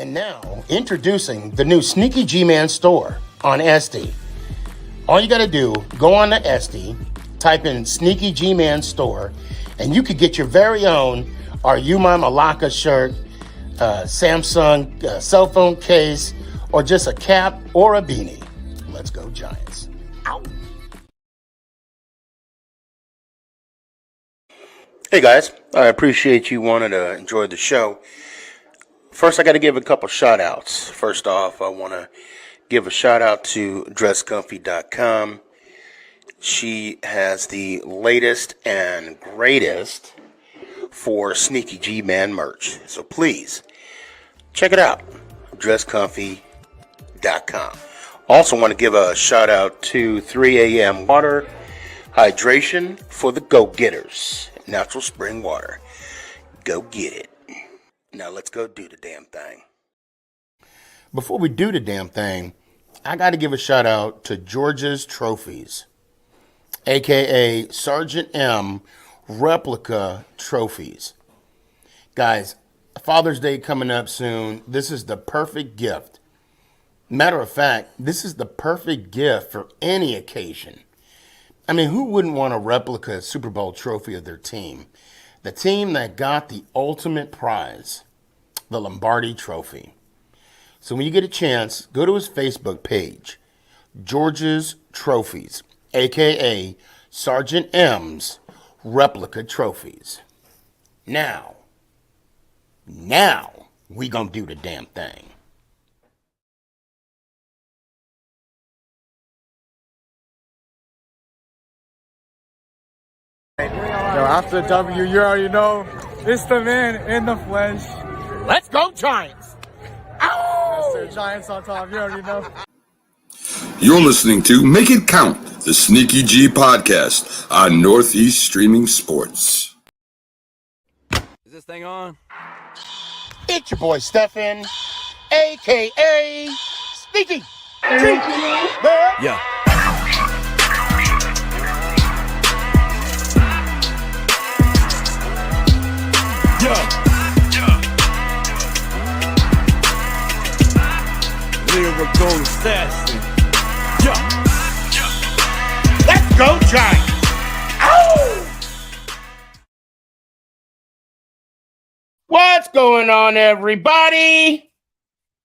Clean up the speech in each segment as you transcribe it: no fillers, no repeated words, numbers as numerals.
And now, introducing the new SneakyG Man store on SD. All you got to do, go on to SD, type in SneakyG Man store, and you could get your very own Are You My Malaka shirt, Samsung cell phone case, or just a cap or a beanie. Let's go Giants. Ow. Hey guys, I appreciate you wanting to enjoy the show. First, I got to give a couple shout outs. First off, I want to give a shout out to dresscomfy.com. She has the latest and greatest for SneakyG Man merch. So please check it out. dresscomfy.com. Also want to give a shout out to 3 a.m. water hydration for the go-getters. Natural spring water. Go get it. Now let's go do the damn thing. Before we do the damn thing, I got to give a shout out to George's Trophies, aka Sergeant M replica trophies. Guys, Father's Day coming up soon. This is the perfect gift. Matter of fact, this is the perfect gift for any occasion. I mean, who wouldn't want a replica Super Bowl trophy of their team? The team that got the ultimate prize, the Lombardi Trophy. So when you get a chance, go to his Facebook page, George's Trophies, a.k.a. Sergeant M's Replica Trophies. Now, we gonna do the damn thing. Yo, after W, you already know, it's the man in the flesh. Let's go Giants! Ow! Yes, sir, Giants on top, you already know. You're listening to Make It Count, the SneakyG podcast on Northeast Streaming Sports. Is this thing on? It's your boy Stefan, a.k.a. SneakyG. Yeah. Lyrical assassin. Let's go Giants! Ow! What's going on, everybody?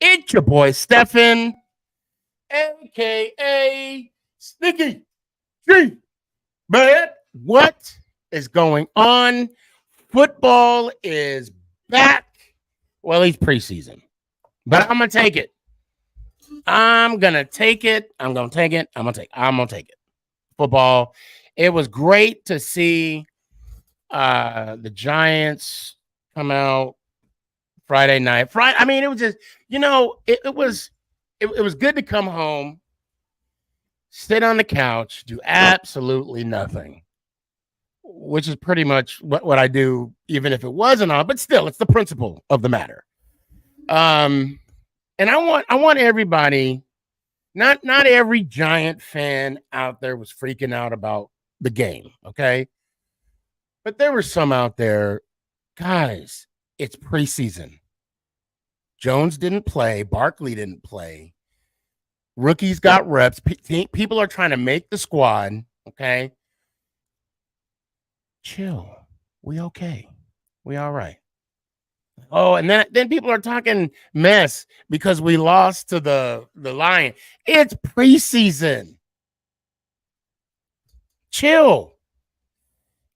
It's your boy Stefan, a.k.a. SneakyG. Man, what is going on? Football is back. Well, it's preseason, but I'm going to take it. I'm going to take it. Football. It was great to see the Giants come out Friday night. I mean, it was just, it was good to come home, sit on the couch, do absolutely nothing, which is pretty much what I do, even if it wasn't on, but still, it's the principle of the matter. And I want everybody, not every Giant fan out there was freaking out about the game, okay? But there were some out there, guys, it's preseason. Jones didn't play, Barkley didn't play. Rookies got reps. People are trying to make the squad, okay? Chill. We okay. We all right. Oh, and then people are talking mess because we lost to the Lion. It's preseason. Chill.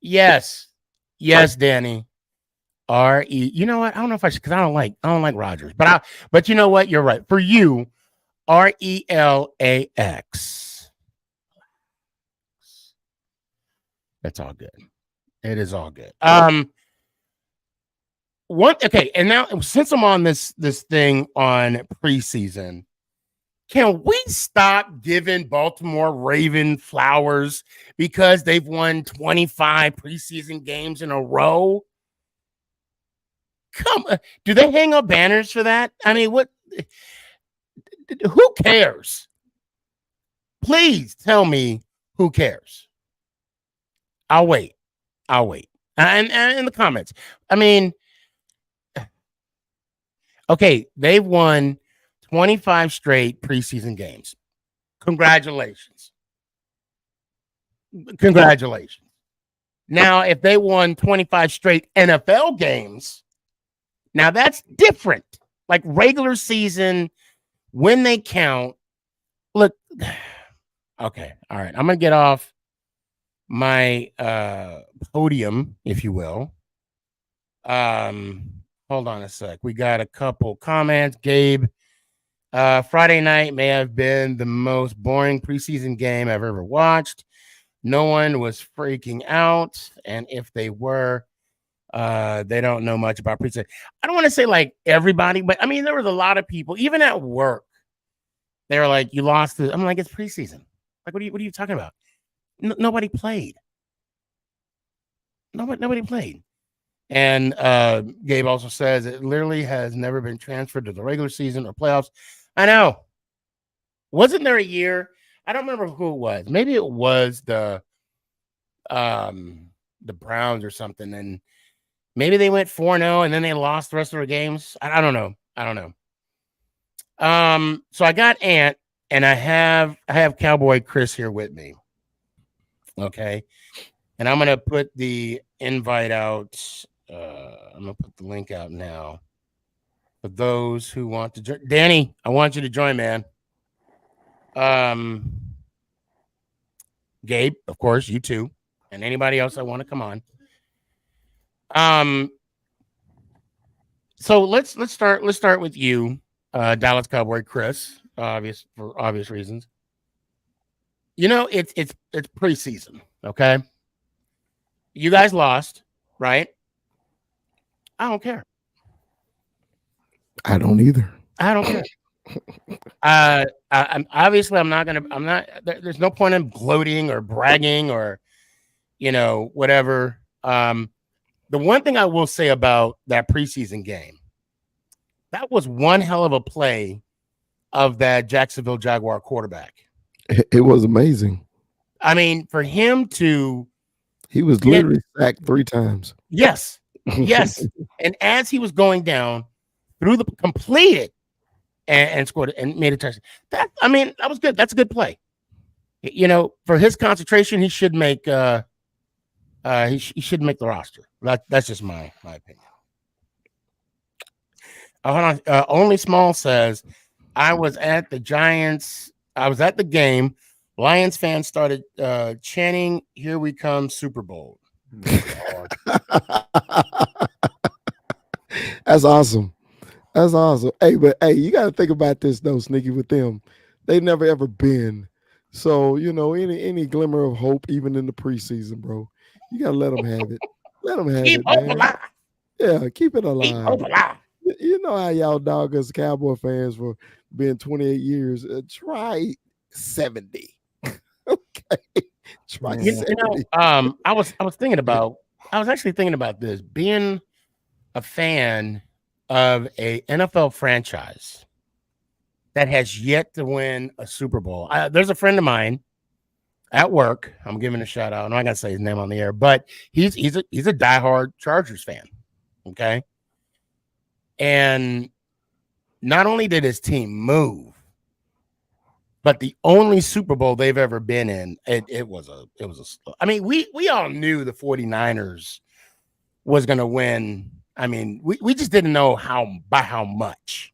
Yes, Danny. R-E. You know what? I don't know if I should, because I don't like Rodgers. But you know what? You're right. For you, R-E-L-A-X. That's all good. It is all good. Okay, and now since I'm on this thing on preseason, can we stop giving Baltimore Raven flowers because they've won 25 preseason games in a row? Come on, do they hang up banners for that? I mean, what? Who cares? Please tell me who cares. I'll wait. And in the comments, I mean, Okay, they've won 25 straight preseason games. Congratulations. Congratulations. Now, if they won 25 straight NFL games, now that's different. Like regular season, when they count. Look, okay, all right. I'm gonna get off my podium, if you will. Hold on a sec. We got a couple comments. Gabe, Friday night may have been the most boring preseason game I've ever watched. No one was freaking out, and if they were, they don't know much about preseason. I don't want to say like everybody, but I mean there was a lot of people, even at work. They were like, "You lost the." I'm like, "It's preseason. Like, what are you talking about? Nobody played. Nobody played." And Gabe also says it literally has never been transferred to the regular season or playoffs. I know. Wasn't there a year? I don't remember who it was. Maybe it was the Browns or something, and maybe they went 4-0 and then they lost the rest of their games. I don't know. So I got Ant and I have Cowboy Chris here with me. Okay. And I'm gonna put the invite out. I'm gonna put the link out now for those who want to join. Danny, I want you to join, man. Gabe, of course, you too, and anybody else that want to come on. So let's start with you, Dallas Cowboy Chris, for obvious reasons. You know, it's preseason, okay? You guys lost, right? I don't care. I don't either. I don't care. I'm obviously I'm not. There's no point in gloating or bragging or, whatever. The one thing I will say about that preseason game, that was one hell of a play of that Jacksonville Jaguar quarterback. It was amazing. I mean, for him to, he was literally sacked 3 times. Yes. And as he was going down, completed and scored and made a touchdown. That was good. That's a good play. For his concentration, he should make he should make the roster. That's just my opinion. Hold on. Only Small says, I was at the game. Lions fans started chanting, "Here we come, Super Bowl." That's awesome. Hey, you got to think about this though, Sneaky. With them, they've never ever been. So any glimmer of hope, even in the preseason, bro, you gotta let them have it. Let them have keep it, hope man. alive. Yeah, keep it alive. Keep hope alive. You know how y'all dog us Cowboy fans for being 28 years. Try 70. Okay. Try 70. I was actually thinking about this, being a fan of a NFL franchise that has yet to win a Super Bowl. There's a friend of mine at work. I'm giving a shout out. I'm not gonna say his name on the air, but he's a diehard Chargers fan. Okay. And not only did his team move, but the only Super Bowl they've ever been in, it was I mean, we all knew the 49ers was going to win. I mean, we just didn't know by how much.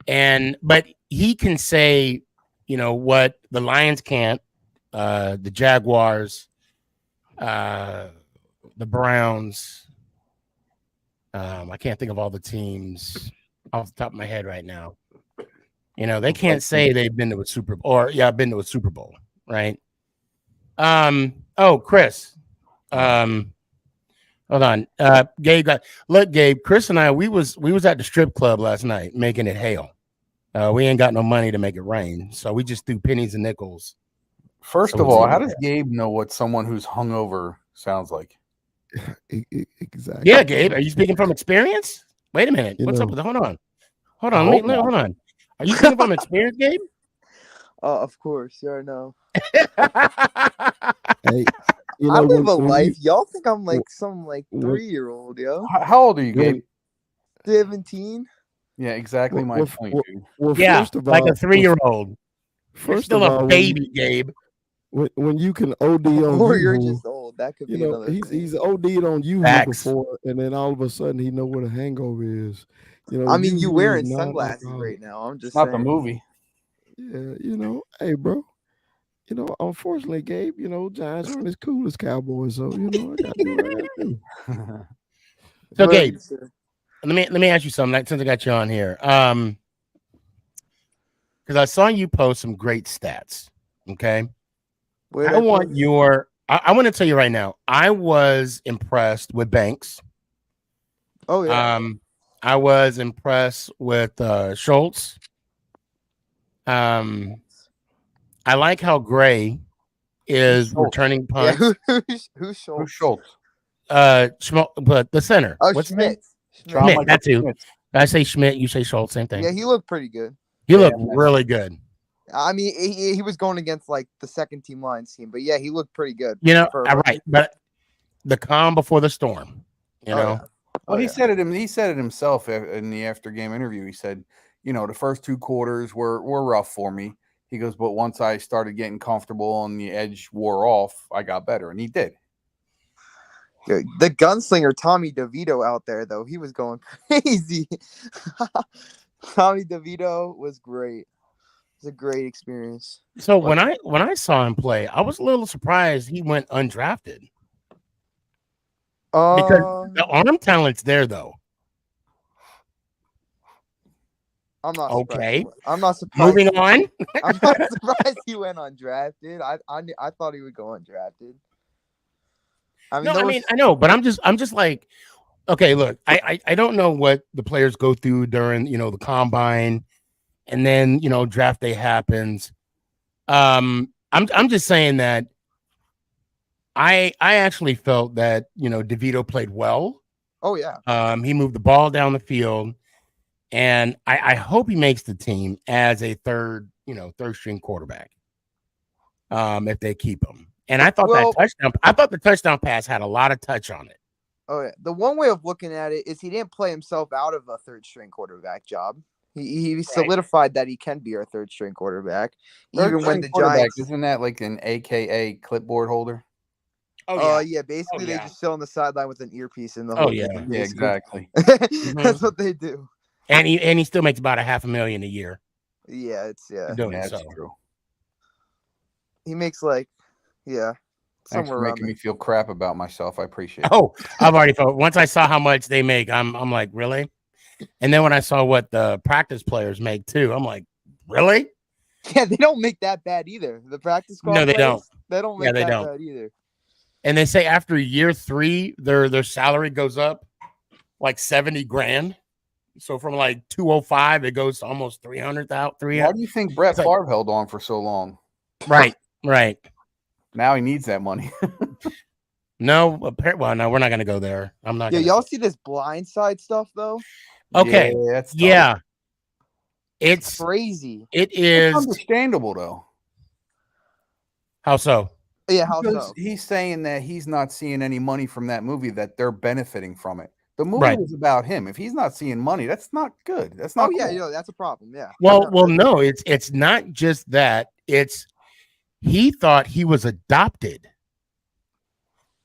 But he can say, what the Lions can't, the Jaguars, the Browns. I can't think of all the teams off the top of my head right now. They can't say they've been to a Super Bowl I've been to a Super Bowl, right? Chris. Hold on. Gabe Gabe, Chris and I, we was at the strip club last night making it hail. We ain't got no money to make it rain, so we just threw pennies and nickels. First of all, how does Gabe know what someone who's hungover sounds like? Exactly. Yeah, Gabe, are you speaking from experience? Wait a minute. What's up with that? Hold on. Hold on. Are you speaking from experience, Gabe? Of course. You already know. Hey, I live a life. Y'all think I'm like some 3-year-old, yo. How old are you, Gabe? 17. Yeah, exactly my Well, point, well, dude. well, Yeah, first of like all, a 3-year-old. You're first still of a all, baby, Gabe. when you can OD on Or you're Yoo-hoo, just old. That could you be know, another thing. he's OD'd on Yoo-hoo Facts. before, and then all of a sudden he know what a hangover is. You know, I mean, you Yoo-hoo is wearing not sunglasses alcoholic. right now. I'm just Not the saying. movie. Yeah, you know, hey, bro. You know, unfortunately, Gabe, you know, Giants aren't as cool as Cowboys, so you know, I gotta do what I gotta do. So, What Gabe, you say? let me ask you something. Like, since I got you on here, because I saw you post some great stats. Okay, Where'd I want post? your. I want to tell you right now. I was impressed with Banks. Oh yeah. I was impressed with Schultz. I like how Gray is Schultz? returning Yeah. punts. Who's Who's Schultz? Schultz? But the center. Oh, What's his name? Schmidt. John Schmidt. Michael That too. Schmidt. I say Schmidt. You say Schultz. Same thing. Yeah, he looked pretty good. He looked Yeah, really good. I mean, he was going against like the second team Lions team, but yeah, he looked pretty good. You know, for- right? But the calm before the storm. You Oh, know. yeah. Well, Oh, he yeah. said it. He said it himself in the after game interview. He said, "You know, the first 2 quarters were rough for me." He goes, "But once I started getting comfortable and the edge wore off, I got better," and he did. The gunslinger Tommy DeVito out there though, he was going crazy. Tommy DeVito was great. It was a great experience. So when I saw him play, I was a little surprised he went undrafted because the arm talent's there though. I'm not Okay. surprised. I'm not surprised. Moving on. I'm not surprised he went undrafted. I thought he would go undrafted. I mean, I know, but I'm just like, okay, look, I don't know what the players go through during, you know, the combine and then, you know, draft day happens. I'm just saying that I actually felt that, you know, DeVito played well. Oh yeah. He moved the ball down the field, and I hope he makes the team as a third string quarterback. If they keep him. And I thought the touchdown pass had a lot of touch on it. Oh yeah. The one way of looking at it is he didn't play himself out of a third string quarterback job. He solidified that he can be our third string quarterback, even when the Giants. Isn't that like an AKA clipboard holder? Oh yeah. Basically, they just sit on the sideline with an earpiece in the. Oh yeah. Yeah, exactly. That's what they do. And he still makes about $500,000 a year. Yeah, That's true. He makes like, yeah, Thanks for making me feel crap about myself. I appreciate it. Oh, I've already felt once I saw how much they make, I'm like, really? And then when I saw what the practice players make too, I'm like, really? Yeah, they don't make that bad either. The practice squad. No, they don't. They don't make that bad either. And they say after year 3, their salary goes up like $70,000. So from like 205, it goes to almost 300,000. Why do you think Brett Favre held on for so long? Right. Now he needs that money. No, well, no, we're not going to go there. I'm not. Yeah, y'all see this blindside stuff though? Okay. Yeah, it's crazy. It is understandable though. How so? Yeah, how because so? He's saying that he's not seeing any money from that movie, that they're benefiting from it. The movie was about him. If he's not seeing money, that's not good. That's not. Oh yeah, cool. that's a problem. Yeah. Well, no, it's not just that. It's he thought he was adopted.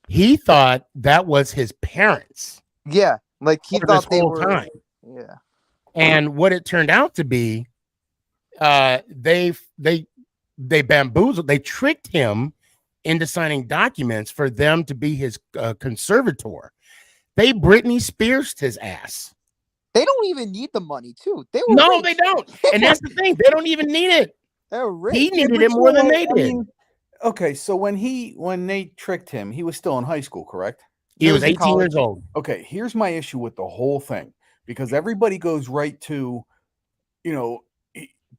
He thought that was his parents. Yeah, like he thought they were. Time. Yeah. And what it turned out to be, they bamboozled. They tricked him into signing documents for them to be his conservator. They Britney Spears his ass. They don't even need the money, too. They were no, rich. they don't. And that's the thing. They don't even need it. They're rich. He needed it more than they did. mean, okay, so when they tricked him, he was still in high school, correct? He was 18 years old. Okay, here's my issue with the whole thing, because everybody goes right to,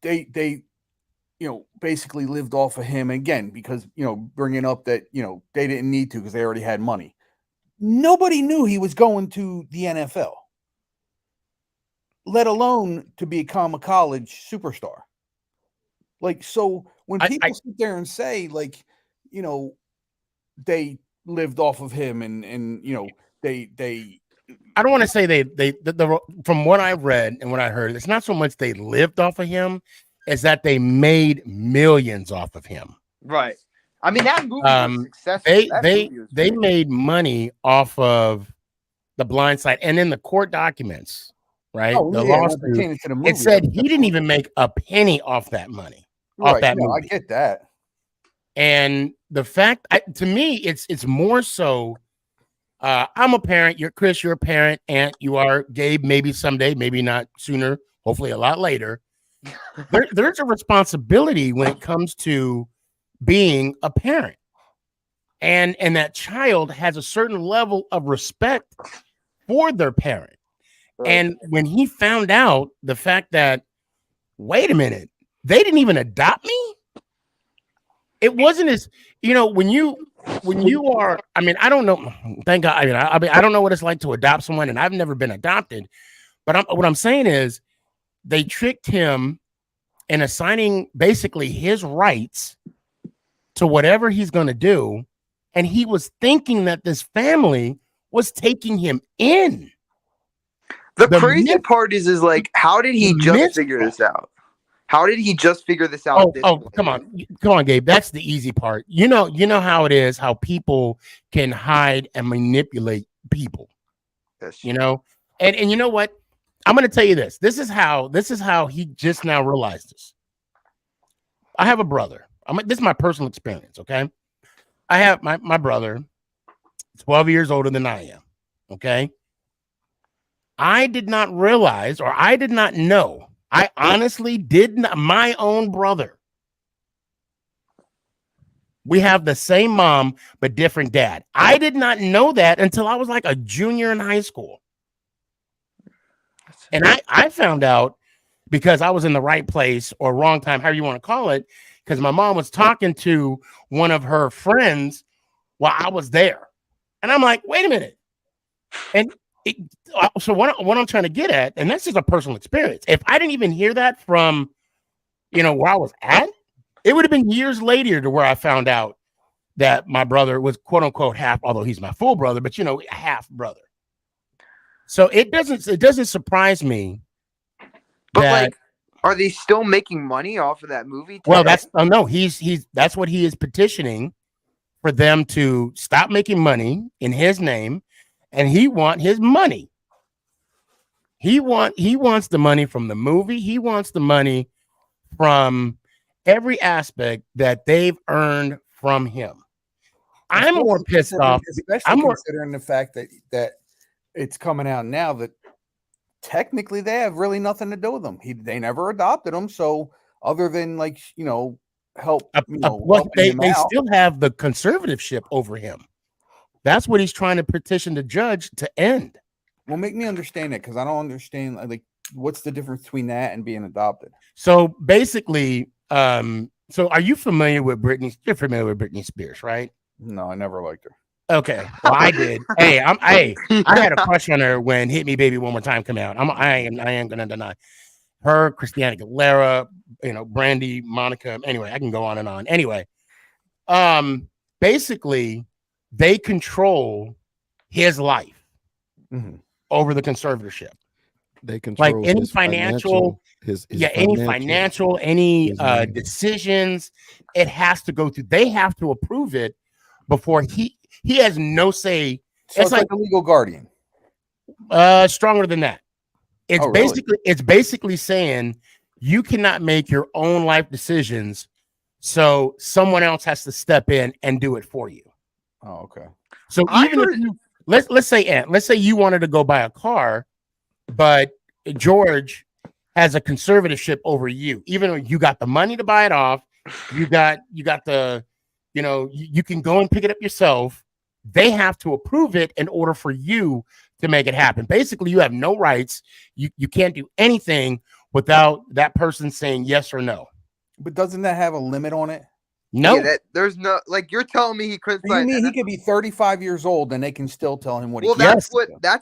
they basically lived off of him again, because, bringing up that, they didn't need to because they already had money. Nobody knew he was going to the NFL, let alone to become a college superstar. Like, so when people sit there and say, like, they lived off of him and they I don't want to say from what I read and what I heard, it's not so much they lived off of him, as that they made millions off of him. Right. I mean, that movie was successful. They made money off of The Blind Side, and in the court documents, right? The lawsuit, it said he didn't even make a penny off that money, off that movie. I get that. And the fact, to me, it's more so. I'm a parent. You're Chris. You're a parent. Aunt, you are. Gabe, maybe someday, maybe not sooner. Hopefully, a lot later. There's a responsibility when it comes to being a parent, and that child has a certain level of respect for their parent. And when he found out the fact that, wait a minute, they didn't even adopt me. It wasn't as, when you are, I mean, I don't know. Thank God. I mean, I don't know what it's like to adopt someone, and I've never been adopted. But what I'm saying is, they tricked him in assigning basically his rights to whatever he's going to do, and he was thinking that this family was taking him in. The crazy part is like, how did he just figure this out? How did he just figure this out? Come on, Gabe. That's the easy part. You know how it is, how people can hide and manipulate people. Yes. And you know what? I'm going to tell you this. This is how he just now realized this. I have a brother. This is my personal experience. Okay. I have my brother, 12 years older than I am. Okay. I did not realize, or I did not know. I honestly did not. My own brother. We have the same mom, but different dad. I did not know that until I was like a junior in high school. And I found out because I was in the right place or wrong time, however you want to call it, because my mom was talking to one of her friends while I was there. And I'm like, wait a minute. And so what I'm trying to get at, and this is a personal experience. If I didn't even hear that from, where I was at, it would have been years later to where I found out that my brother was quote unquote half, although he's my full brother, but half brother. So it doesn't surprise me. But are they still making money off of that movie today? Well, that's what he is petitioning for them to stop making money in his name. And he wants his money. He wants the money from the movie. He wants the money from every aspect that they've earned from him. I'm more pissed off. Especially considering the fact that it's coming out now that technically they have really nothing to do with him. They never adopted him. So other than help, they still have the conservatorship over him. That's what he's trying to petition the judge to end. Well, make me understand it, because I don't understand. What's the difference between that and being adopted? So basically, so are you familiar with Britney? You're familiar with Britney Spears, right? No, I never liked her. Okay, well, I did. I had a crush on her when "Hit Me, Baby, One More Time" came out. I am gonna deny her. Christina Aguilera, Brandy, Monica. Anyway, I can go on and on. Anyway, basically, they control his life over the conservatorship. They control any financial decisions. It has to go through. They have to approve it before he has no say. So it's like a legal guardian. Stronger than that. It's basically saying you cannot make your own life decisions, so someone else has to step in and do it for you. Oh, okay. So let's say you wanted to go buy a car, but George has a conservatorship over you, even though you got the money to buy it off, you got the, you can go and pick it up yourself. They have to approve it in order for you to make it happen. Basically, you have no rights. You can't do anything without that person saying yes or no. But doesn't that have a limit on it? No, there's no, you're telling me he couldn't. You mean he could be 35 years old and they can still tell him what he? Well, that's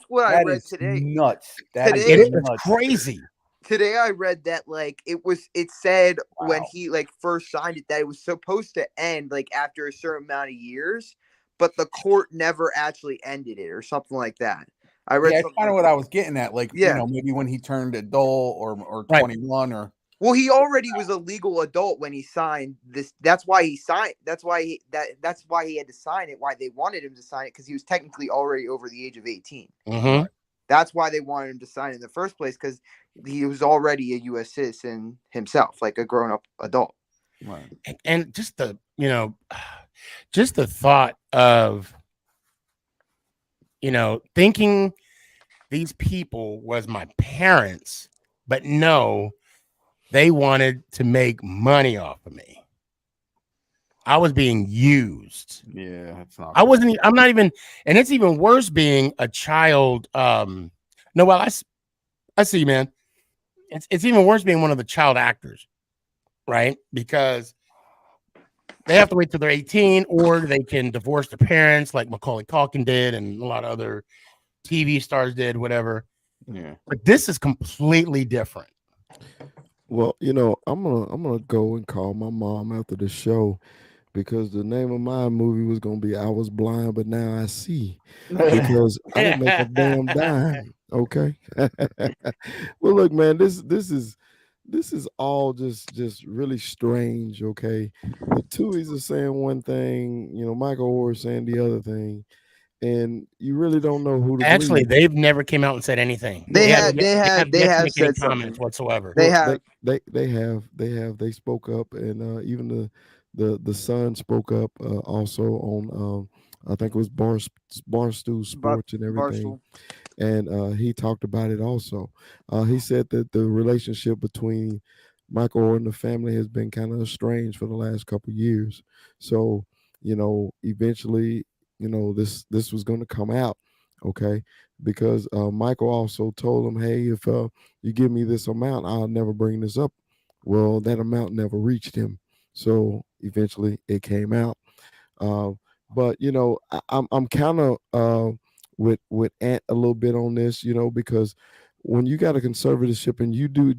what I read today. Nuts. It is crazy. Today I read that it said when he first signed it that it was supposed to end after a certain amount of years, but the court never actually ended it or something like that. I read Yeah, it's something kind of like what I that. was getting at. Like, Yeah. maybe when he turned adult or Right. 21 or Well, he already was a legal adult when he signed this. That's why he signed. That's why he had to sign it. Why they wanted him to sign it, because he was technically already over the age of 18. Mhm. That's why they wanted him to sign in the first place, because he was already a U.S. citizen himself, like a grown-up adult. right. And just the just the thought of thinking these people was my parents, but no, they wanted to make money off of me. I was being used. Yeah, it's not. I Cool. wasn't. I'm not even. And it's even worse being a child. No, well, I see, man. It's even worse being one of the child actors, right? Because they have to wait till they're 18, or they can divorce their parents, like Macaulay Culkin did, and a lot of other TV stars did, whatever. Yeah. But this is completely different. Well, I'm gonna go and call my mom after the show, because the name of my movie was gonna be "I Was Blind, but Now I See," because I didn't make a damn dime. Okay. Well, look, man, this is all just really strange. Okay, the Tuohys are saying one thing, Michael Orr is saying the other thing, and you really don't know who to Actually, believe. they've never came out and said anything. They have have yet, they yet to have make any said something. comments whatsoever. They Well, have. they spoke up, and even the son spoke up also on I think it was Barstool Sports and everything, Barstool. and he talked about it also. He said that the relationship between Michael Orr and the family has been kind of strange for the last couple of years. So eventually, this was going to come out, okay? Because Michael also told him, "Hey, if you give me this amount, I'll never bring this up." Well, that amount never reached him, so eventually it came out. Uh, but I'm kind of with Ant a little bit on this, because when you got a conservatorship and you do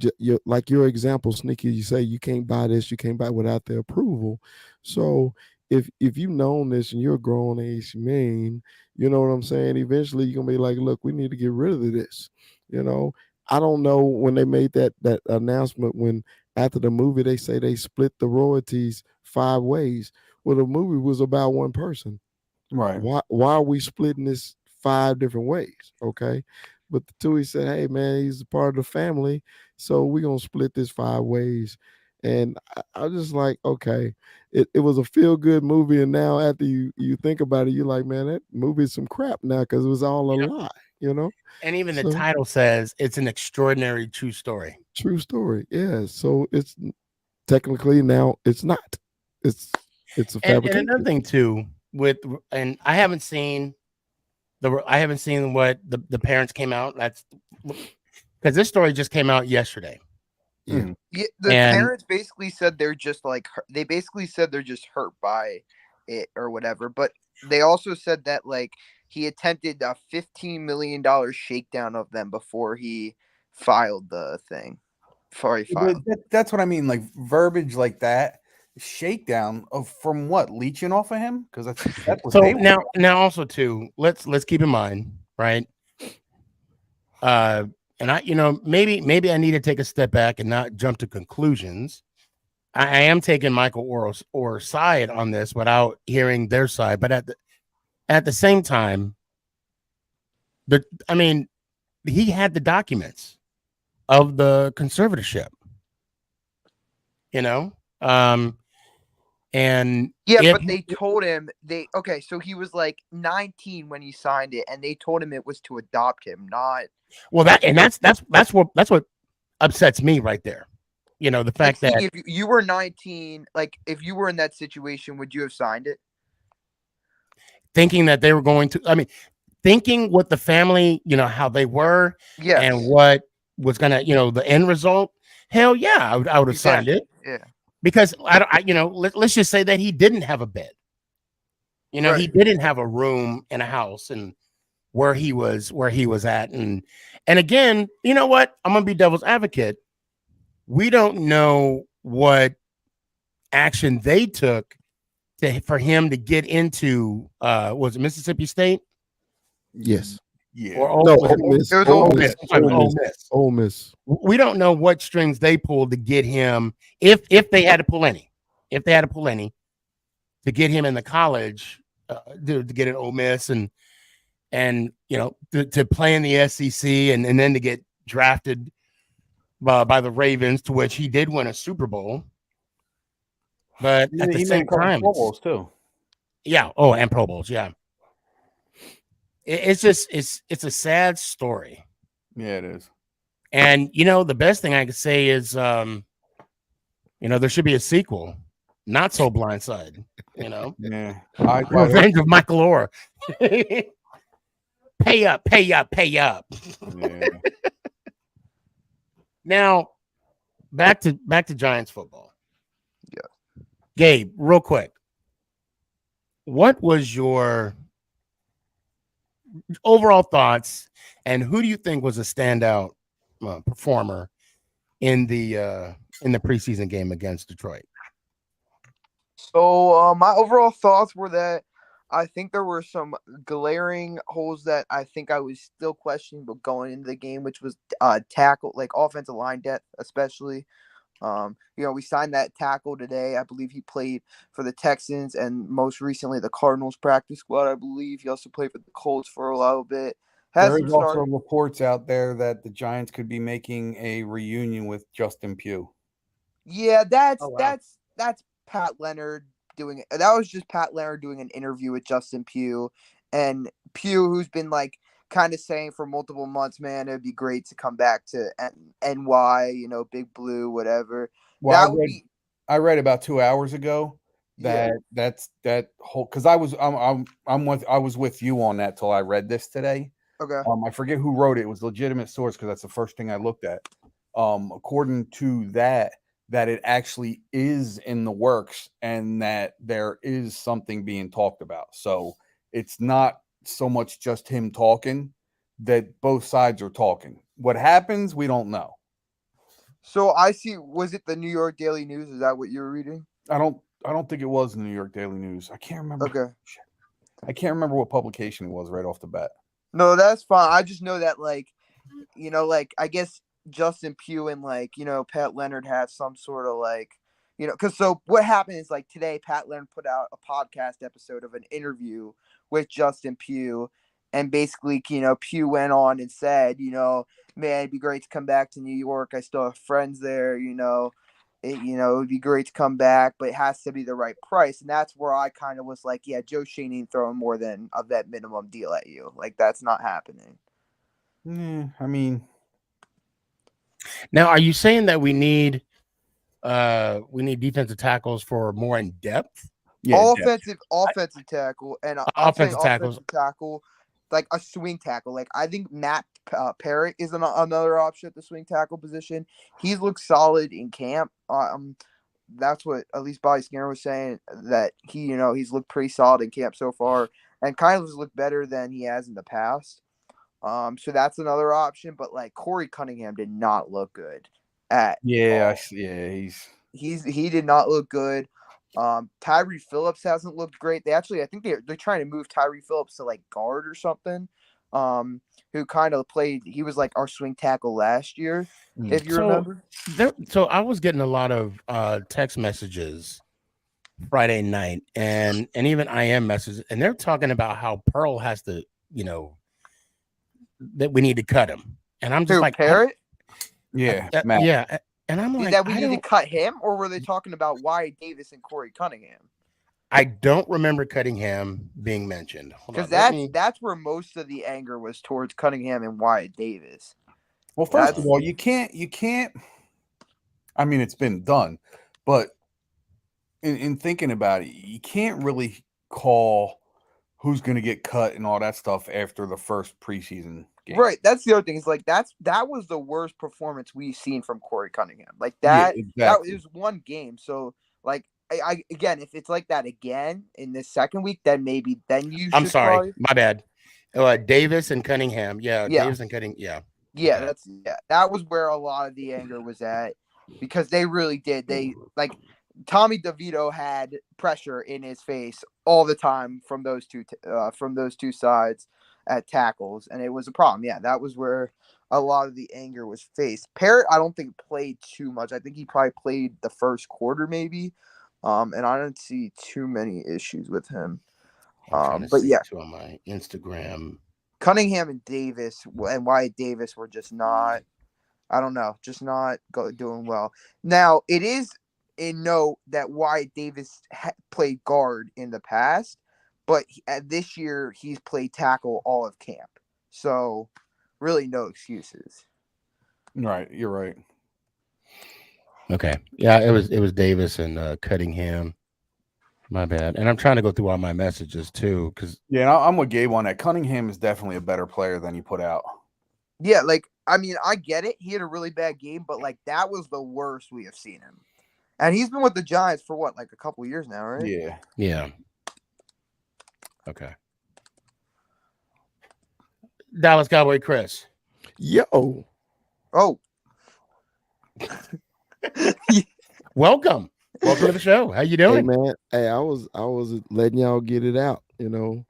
like your example, Sneaky, you say you can't buy this, you can't buy it without their approval. So if you've known this and you're a grown age man, you know what I'm saying. Eventually, you're gonna be like, look, we need to get rid of this. You know, I don't know when they made that announcement when after the movie they say they split the royalties 5 ways. Well, the movie was about one person. Right. Why are we splitting this 5 different ways? Okay. But the Tui said, hey man, he's a part of the family. So we're gonna split this 5 ways. And I was just like, okay, it was a feel-good movie. And now after you think about it, you're like, man, that movie is some crap now because it was all a lie. And even the So, title says it's an extraordinary true story. true story. Yeah. So it's technically now it's not. It's a And fabrication. another thing too, and I haven't seen what the parents came out. That's because this story just came out yesterday. Yeah. Yeah, the And- parents basically said they're just like they basically said they're just hurt by it or whatever. But they also said that like he attempted a $15 million shakedown of them before he filed the thing. Before he But filed. that's what I mean. Like verbiage like that, shakedown of from what leeching off of him, because that's what So they now also too, let's keep in mind, right? And I, maybe I need to take a step back and not jump to conclusions. I am taking Michael Orr's side on this without hearing their side, but at the same time, he had the documents of the conservatorship, and Yeah, but they told him so he was like 19 when he signed it, and they told him it was to adopt him, not that's what upsets me right there. The fact that if you were 19, like if you were in that situation, would you have signed it? Thinking that they were going to, thinking what the family, how they were, and what was gonna, the end result. Hell yeah, I would have signed it. Yeah, because let's just say that he didn't have a bed. He didn't have a room in a house and where he was at, and again, you know what? I'm gonna be devil's advocate. We don't know what action they took for him to get into was it Mississippi State? Yes. Yeah. Or No, was Ole Miss. It was Ole Ole Miss. Miss. I'm sorry, Ole Ole Miss. Miss. Ole Miss. We don't know what strings they pulled to get him, if they had to pull any, to get him in the college, to get an Ole Miss and to play in the SEC and then to get drafted by the Ravens, to which he did win a Super Bowl. But at the He made a same couple time, Pro Bowls too. yeah. Oh, and Pro Bowls, yeah. It's just it's a sad story. Yeah, it is. And the best thing I could say is there should be a sequel, Not So Blindside. Yeah. Revenge of Michael Orr. Pay up, pay up, pay up. Yeah. Now, back to Giants football. Yeah. Gabe, real quick. What was your overall thoughts, and who do you think was a standout performer in the preseason game against Detroit? So my overall thoughts were that I think there were some glaring holes that I think I was still questioning, but going into the game, which was tackle, like offensive line depth, especially. We signed that tackle today. I believe he played for the Texans and most recently the Cardinals practice squad. I believe he also played for the Colts for a little bit. There is also reports out there that the Giants could be making a reunion with Justin Pugh. Yeah, that's Pat Leonard doing it. That was just Pat Leonard doing an interview with Justin Pugh, and Pugh, who's been like kind of saying for multiple months, man, it'd be great to come back to NY, Big Blue, whatever. Well, I read about 2 hours ago that that whole, because I was with you on that till I read this today. Okay. I forget who wrote it. It was a legitimate source because that's the first thing I looked at. According to that it actually is in the works and that there is something being talked about. So it's not so much just him talking, that both sides are talking. What happens, we don't know. So I see. Was it the New York Daily News? Is that what you were reading? I don't think it was the New York Daily News. I can't remember. Okay. I can't remember what publication it was right off the bat. No, that's fine. I just know that, I guess Justin Pugh and Pat Leonard had some sort of because so what happened is today Pat Leonard put out a podcast episode of an interview with Justin Pugh, and basically Pugh went on and said man, it'd be great to come back to New York. I still have friends there. It'd be great to come back, but it has to be the right price. And that's where I kind of was like, yeah, Joe Shane ain't throwing more than a vet minimum deal at you. That's not happening. I mean, now, are you saying that we need defensive tackles for more in depth? Yeah, offensive tackle, and offensive tackles. Offensive tackle, like a swing tackle. I think Matt Parrott is another option at the swing tackle position. He's looked solid in camp. That's what at least Bobby Skinner was saying, that he's looked pretty solid in camp so far, and kind of has looked better than he has in the past. So that's another option. But Corey Cunningham did not look good he did not look good. Tyree Phillips hasn't looked great. I think they're trying to move Tyree Phillips to guard or something. Who kind of played, he was our swing tackle last year, if you remember. So I was getting a lot of text messages Friday night and even IM messages, and they're talking about how Pearl has to, that we need to cut him. And I'm just Parrott? Yeah. Yeah. And I'm like, that we need to cut him, or were they talking about Wyatt Davis and Corey Cunningham? I don't remember Cunningham being mentioned. Because that's where most of the anger was towards Cunningham and Wyatt Davis. Well, first of all, you can't. I mean, it's been done, but in thinking about it, you can't really call who's going to get cut and all that stuff after the first preseason game. Right. That's the other thing. Is that was the worst performance we've seen from Corey Cunningham. That was one game. So I again, if it's like that again in the second week, then maybe you should. I'm sorry, my bad. Davis and Cunningham. Yeah. Davis and Cunningham. Yeah. Yeah, that was where a lot of the anger was at, because they really did. They Tommy DeVito had pressure in his face all the time from those two sides, at tackles, and it was a problem. Yeah, that was where a lot of the anger was faced. Parrott, I don't think played too much. I think he probably played the first quarter maybe, and I didn't see too many issues with him. I'm trying to But see yeah, too on my Instagram. Cunningham and Davis and Wyatt Davis were just not. I don't know, just not doing well. Now it is a note that Wyatt Davis played guard in the past, but this year he's played tackle all of camp. So really no excuses. Right, you're right. Okay. Yeah, it was Davis and Cunningham. My bad. And I'm trying to go through all my messages too, because Yeah, and I'm with Gabe on that. Cunningham is definitely a better player than he put out. Yeah, like I mean, I get it. He had a really bad game, but like that was the worst we have seen him. And he's been with the Giants for what, like a couple years now, right? Yeah. Yeah. Okay. Dallas Cowboy Chris. Yo, Oh. Welcome to the show. How you hey doing? man, hey, I was letting y'all get it out. You know,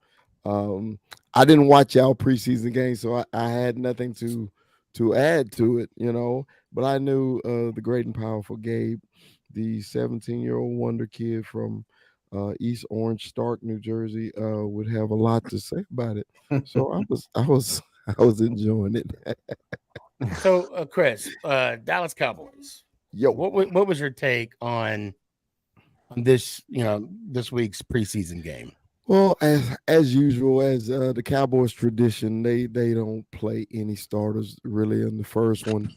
I didn't watch y'all preseason game, so I had nothing to add to it. You know, but I knew the great and powerful Gabe, the 17-year-old wonder kid from East Orange, Stark, New Jersey, would have a lot to say about it. So I was enjoying it. So Chris, Dallas Cowboys. Yo, What was your take on this, this week's preseason game? well, as usual, as the Cowboys tradition, they don't play any starters really in the first one.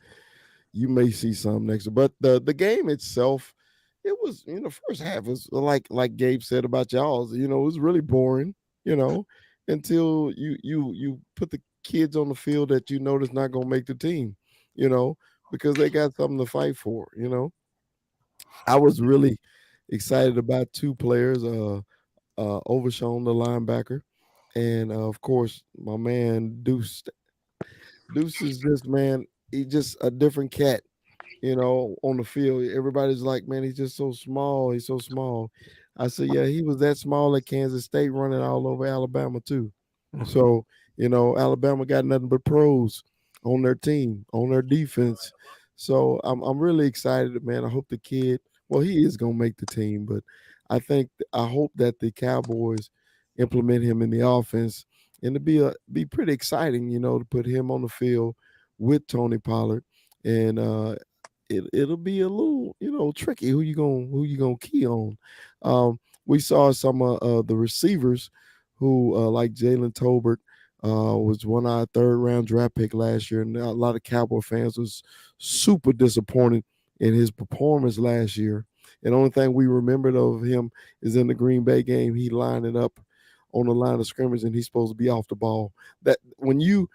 You may see some next, but the game itself, it was first half was like Gabe said about y'all's. It was really boring. Until you put the kids on the field that that's not gonna make the team. Because they got something to fight for. I was really excited about two players. Overshown, the linebacker, and of course my man Deuce. Deuce is just he's just a different cat, on the field. Everybody's like, man, he's just so small. He's so small. I said, yeah, he was that small at Kansas State, running all over Alabama too. So Alabama got nothing but pros on their team, on their defense. So I'm really excited, man. I hope the kid. Well, he is gonna make the team, but I hope that the Cowboys implement him in the offense, and to be pretty exciting, to put him on the field with Tony Pollard, and it'll be a little tricky who you gonna key on. We saw some of the receivers who like Jalen Tolbert was one of our third-round draft pick last year, and a lot of Cowboy fans was super disappointed in his performance last year. And the only thing we remembered of him is in the Green Bay game, he lining up on the line of scrimmage and he's supposed to be off the ball. That when your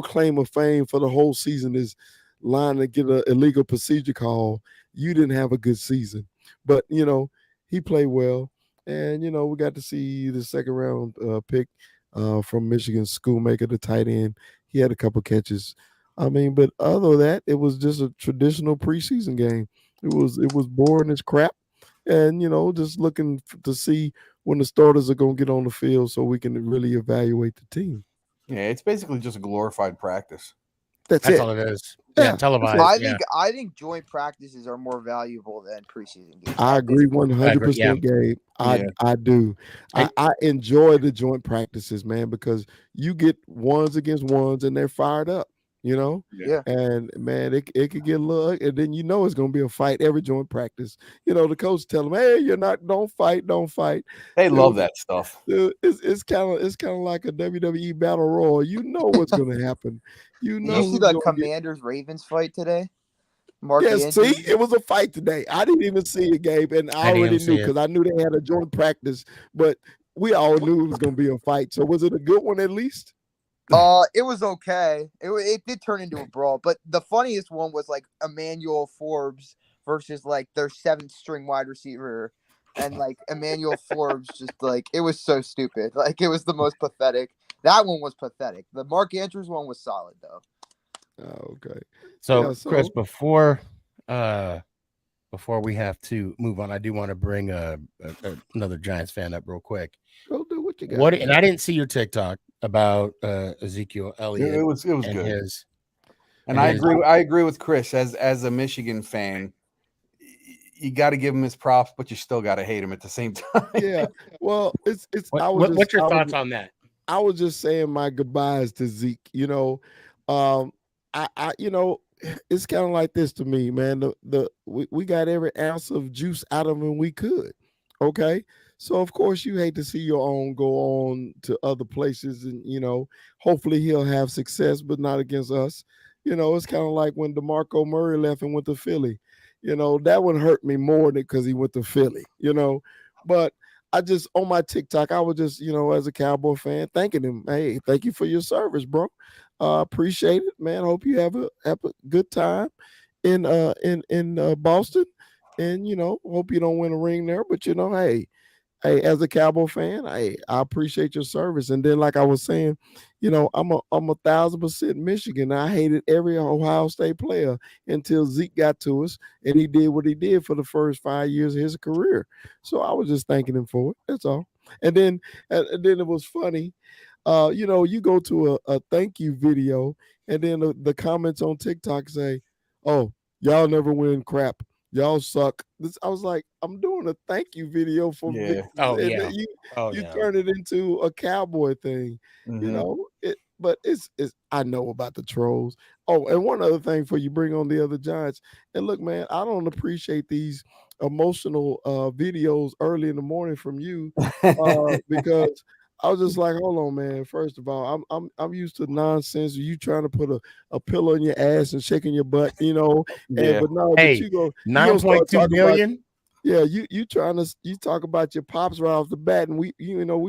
claim of fame for the whole season is line to get an illegal procedure call, you didn't have a good season. But he played well, and we got to see the second round pick from Michigan, Schoolmaker, the tight end. He had a couple catches. I mean, but other than that, it was just a traditional preseason game. It was boring as crap, and just looking to see when the starters are going to get on the field so we can really evaluate the team. Yeah, it's basically just a glorified practice. That's it. all it is. Yeah, televised. I think joint practices are more valuable than preseason games. I agree 100%, Gabe. I do. I enjoy the joint practices, man, because you get ones against ones and they're fired up. Yeah. And man, it could get a little, and then it's going to be a fight every joint practice. The coach tell them, hey, don't fight. They love that stuff. It's kind of like a WWE battle royal. You know what's going to happen. Did you see the Commanders Ravens fight today? See, it was a fight today. I didn't even see it, Gabe, and I already knew because I knew they had a joint practice, but we all knew it was going to be a fight. So was it a good one at least? It was okay. It did turn into a brawl, but the funniest one was like Emmanuel Forbes versus like their 7th string wide receiver, and like Emmanuel Forbes just like it was so stupid. Like it was the most pathetic. That one was pathetic. The Mark Andrews one was solid though. Oh, okay. So Chris, before we have to move on, I do want to bring another Giants fan up real quick. Go do what you got. And I didn't see your TikTok. about Ezekiel Elliott. It was and good. his. And and I agree with Chris as a Michigan fan. You got to give him his props, but you still got to hate him at the same time. Yeah. Well, it's. What's your thoughts on that? I was just saying my goodbyes to Zeke. It's kind of like this to me, man. We got every ounce of juice out of him we could. Okay. So of course you hate to see your own go on to other places, and hopefully he'll have success, but not against us. It's kind of like when DeMarco Murray left and went to Philly. That would hurt me more than because he went to Philly. But I just on my TikTok, I was just, as a Cowboy fan, thanking him. Hey, thank you for your service, bro. Appreciate it, man. Hope you have a good time in Boston, and hope you don't win a ring there. But hey, as a Cowboy fan, I appreciate your service. And then, like I was saying, I'm 1,000% Michigan. I hated every Ohio State player until Zeke got to us, and he did what he did for the first 5 years of his career. So I was just thanking him for it. That's all. And then it was funny. You go to a thank you video, and then the comments on TikTok say, "Oh, y'all never win crap. Y'all suck." I was like, I'm doing a thank you video for Yeah. and you turn it into a Cowboy thing. But it's I know about the trolls. Oh, and one other thing for you bring on the other Giants. And look, man, I don't appreciate these emotional videos early in the morning from you because I was just like, hold on, man. First of all, I'm used to nonsense. You trying to put a pillow in your ass and shaking your butt, Yeah. but no, Hey, but you go 9.2 million. yeah, you talk about your pops right off the bat, and we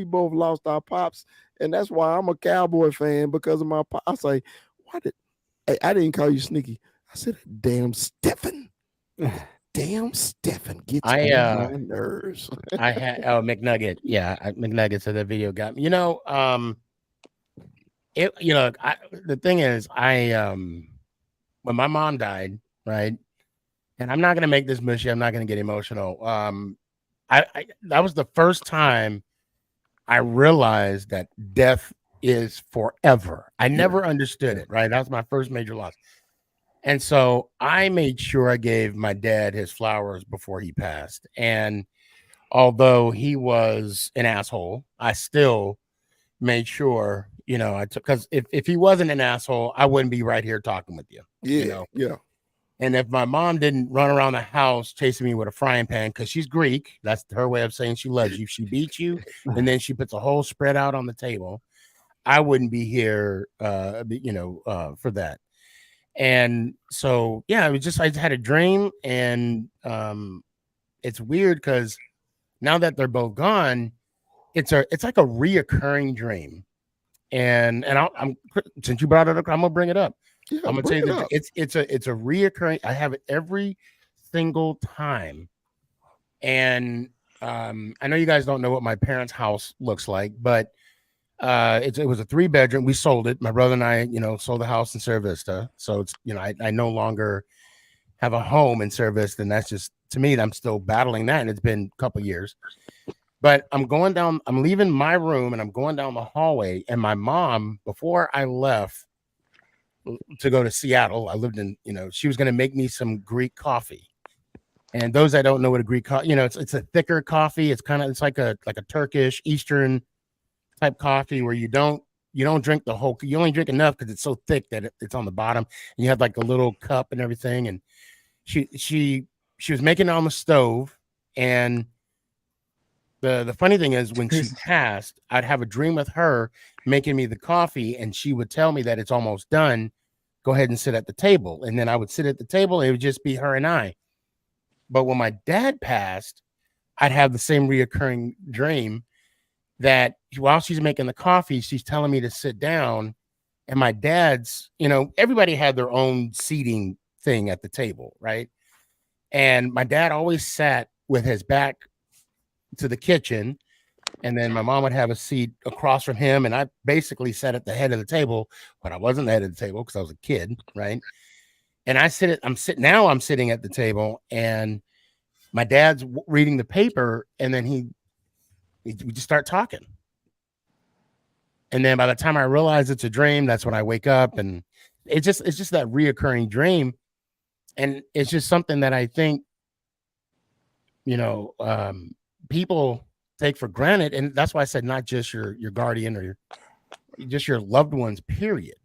both lost our pops, and that's why I'm a Cowboy fan because of my pop. I say, I didn't call you Sneaky. I said, damn Stephen. Damn Stephen gets on my nerves. I had McNugget. Yeah, McNugget said that video got me. The thing is, when my mom died, right, and I'm not gonna make this mushy. I'm not gonna get emotional. That was the first time I realized that death is forever. I never understood it. Right, that was my first major loss. And so I made sure I gave my dad his flowers before he passed. And although he was an asshole, I still made sure, I took, because if he wasn't an asshole, I wouldn't be right here talking with you. Yeah. And if my mom didn't run around the house chasing me with a frying pan, because she's Greek, that's her way of saying she loves you. She beats you, and then she puts a whole spread out on the table. I wouldn't be here, for that. And so, yeah, it was just, I had a dream, and it's weird because now that they're both gone, it's like a reoccurring dream. And I'm since you brought it up, I'm gonna bring it up. Yeah, I'm gonna tell you that it's a reoccurring. I have it every single time. And I know you guys don't know what my parents' house looks like, but it was a 3-bedroom. We sold it. My brother and I, sold the house in Cerro Vista. So it's, I no longer have a home in Cerro Vista. And that's just, to me, I'm still battling that. And it's been a couple of years. But I'm leaving my room and I'm going down the hallway. And my mom, before I left to go to Seattle, I lived in, she was going to make me some Greek coffee. And those that don't know what a Greek coffee, it's a thicker coffee. It's like a Turkish Eastern type coffee where you don't drink the whole, you only drink enough because it's so thick that it's on the bottom, and you have like a little cup and everything. And she was making it on the stove. And the funny thing is, when she passed, I'd have a dream with her making me the coffee, and she would tell me that it's almost done. Go ahead and sit at the table. And then I would sit at the table, and it would just be her and I. But when my dad passed, I'd have the same reoccurring dream that while she's making the coffee, she's telling me to sit down. And my dad's, everybody had their own seating thing at the table, right? And my dad always sat with his back to the kitchen. And then my mom would have a seat across from him. And I basically sat at the head of the table, but I wasn't the head of the table because I was a kid, right? And I'm sitting at the table, and my dad's reading the paper, and then we just start talking. And then by the time I realize it's a dream, that's when I wake up, and it's just that reoccurring dream. And it's just something that I think, people take for granted. And that's why I said not just your guardian or just your loved ones, period.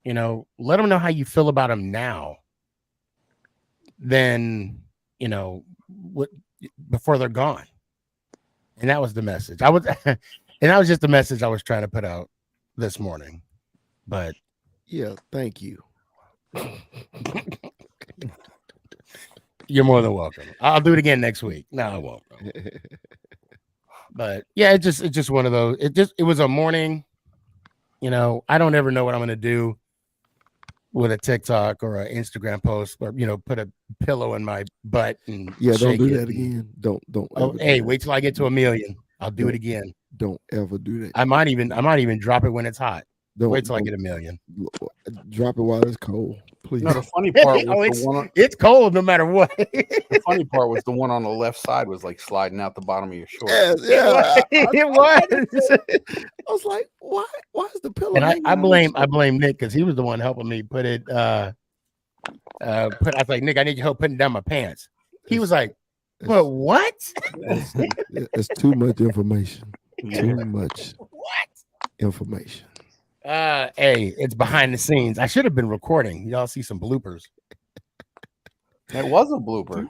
Let them know how you feel about them now. Then, before they're gone. And that was the message. And that was just the message I was trying to put out this morning. But yeah, thank you. You're more than welcome. I'll do it again next week. No, I won't. But yeah, it's just one of those. It was a morning. I don't ever know what I'm gonna do with a TikTok or an Instagram post, or put a pillow in my butt and don't do that again. Don't. Oh, hey, wait till I get to 1 million. I'll do it again. Don't ever do that. I might even drop it when it's hot. Wait till I get 1 million. Drop it while it's cold, please. No, the funny part was it's cold no matter what. The funny part was the one on the left side was like sliding out the bottom of your shorts. Yeah, it was. I was like, why is the pillow? And I blame Nick, because he was the one helping me put it. I was like, Nick, I need your help putting down my pants. He was like, but what? It's too much information. Too much information. Hey, it's behind the scenes. I should have been recording. Y'all see some bloopers. It was a blooper.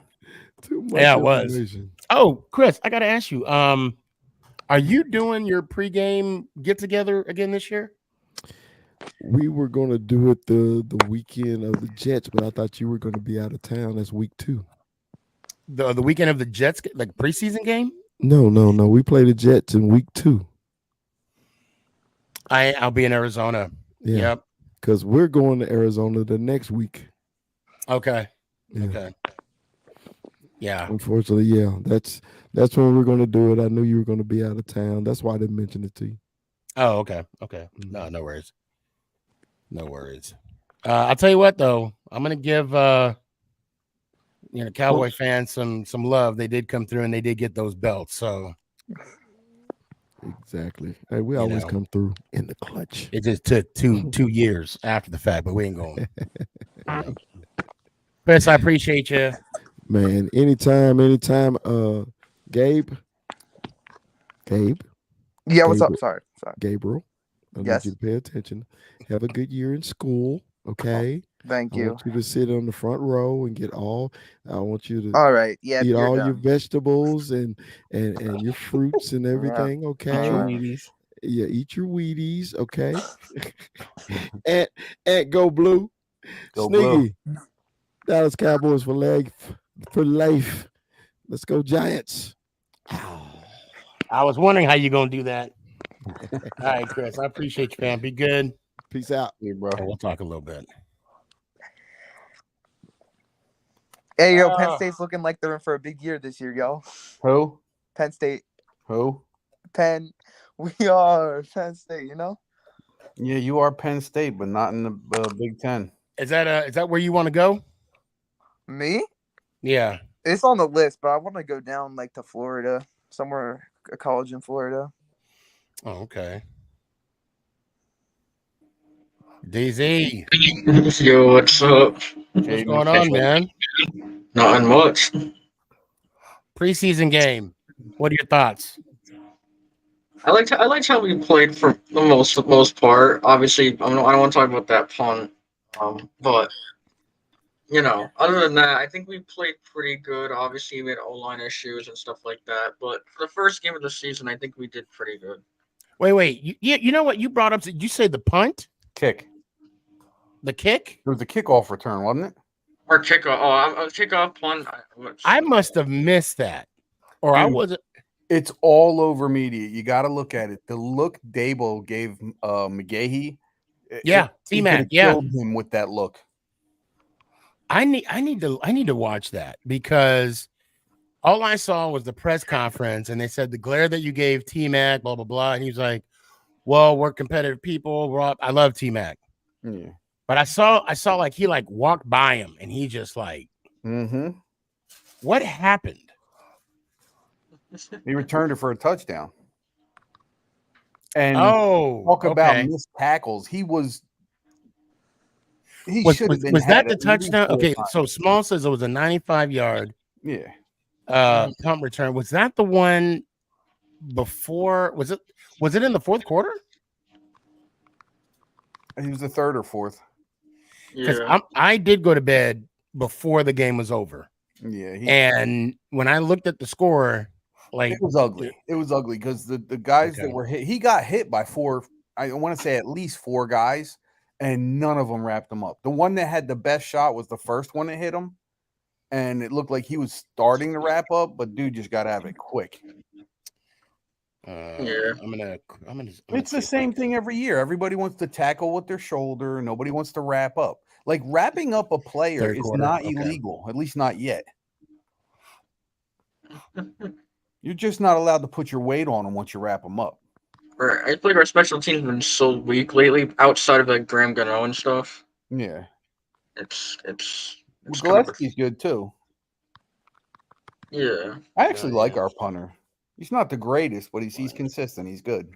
Too much it was. Oh, Chris, I gotta ask you. Are you doing your pregame get together again this year? We were gonna do it the weekend of the Jets, but I thought you were gonna be out of town. That's week 2. The weekend of the Jets, like preseason game? No. We play the Jets in week 2. I'll be in Arizona. Yeah. Yep. Because we're going to Arizona the next week. Okay. Yeah. Okay. Yeah. Unfortunately, yeah. That's when we're going to do it. I knew you were going to be out of town. That's why I didn't mention it to you. Oh, okay. Okay. No worries. No worries. I'll tell you what, though. I'm going to give Cowboy fans some love. They did come through and they did get those belts. So exactly. Hey, we always come through in the clutch. It just took two years after the fact, but we ain't going. Chris, I appreciate you. Man, anytime. Gabe. Yeah, what's up? Sorry. Gabriel. I Yes. need you to pay attention. Have a good year in school. Okay. Thank I you. want you to sit on the front row and I want you to All right. Yeah. eat all your vegetables and your fruits and everything. Okay. Yeah, eat your Wheaties. Okay. and go blue. Go Sneaky. Dallas Cowboys for life. Let's go Giants. I was wondering how you're gonna do that. All right, Chris. I appreciate you, fam. Be good. Peace out. Hey, bro. We'll talk a little bit. Hey, yo, Penn State's looking like they're in for a big year this year, yo. Who? Penn State. Who? Penn. We are Penn State, Yeah, you are Penn State, but not in the Big Ten. Is that where you want to go? Me? Yeah. It's on the list, but I want to go down like to Florida, somewhere, a college in Florida. Oh, okay. DZ. Yo, what's up? What's going on, man? Nothing much. Preseason game. What are your thoughts? I liked how we played for the most part. Obviously, I don't want to talk about that punt. But other than that, I think we played pretty good. Obviously, we had O-line issues and stuff like that. But for the first game of the season, I think we did pretty good. Wait. You know what you brought up? Did you say the punt? Kick. The kick? It was a kickoff return, wasn't it? Or kickoff. Oh, kickoff punt. I must have missed that. Or I wasn't. It's all over media. You got to look at it. The look Dable gave McGahee. Yeah, T-Mac. Yeah, killed him with that look. I need to watch that, because all I saw was the press conference, and they said the glare that you gave T-Mac, blah blah blah, and he was like, "Well, we're competitive people. I love T-Mac." Yeah. But I saw like he like walked by him, and he just like, what happened? He returned it for a touchdown. And Oh, talk about okay. missed tackles. He Was should have been was had that the at least touchdown? 4 Okay, times. so Small says it was a 95-yard Yeah. punt return. Was that the one before? Was it in the fourth quarter? He was the third or fourth. Because Yeah. I did go to bed before the game was over. Yeah. And when I looked at the score, like, It was ugly. It was ugly because the guys that Okay. were hit, he got hit by 4. I want to say at least 4 guys, and none of them wrapped him up. The one that had the best shot was the first one that hit him, and it looked like he was starting to wrap up, but dude just got out of it quick. Yeah. I'm gonna It's see the if same thing every year. Everybody wants to tackle with their shoulder. Nobody wants to wrap up. Like wrapping up a player Third is quarter, not okay. illegal, at least not yet. You're just not allowed to put your weight on them once you wrap them up. Right. I feel like our special teams have been so weak lately, outside of like Graham Gano and stuff. Yeah. It's kind of Gillespie's good too. yeah. I actually like yeah. our punter. He's not the greatest, but he's consistent. He's good.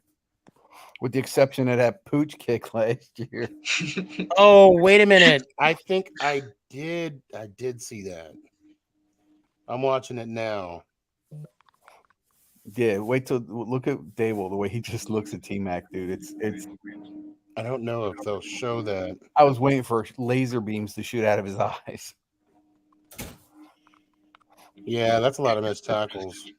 With the exception of that pooch kick last year. Oh, wait a minute. I think I did see that. I'm watching it now. Yeah, wait till look at Dable, the way he just looks at T-Mac, dude. It's I don't know if they'll show that. I was waiting for laser beams to shoot out of his eyes. Yeah, that's a lot of missed tackles.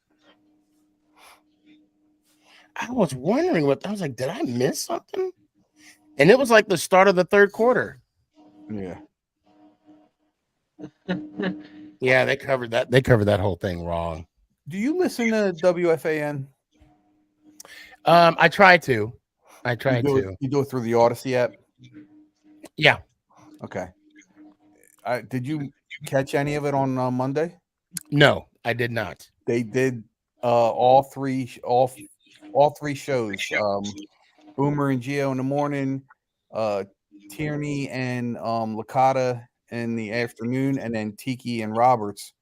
I was wondering I was like, did I miss something? And it was like the start of the third quarter. Yeah. Yeah, they covered that. They covered that whole thing wrong. Do you listen to WFAN? I try to. You do it through the Odyssey app? Yeah. Okay. Did you catch any of it on Monday? No, I did not. They did all three shows. Boomer and Gio in the morning, Tierney and Licata in the afternoon, and then Tiki and Roberts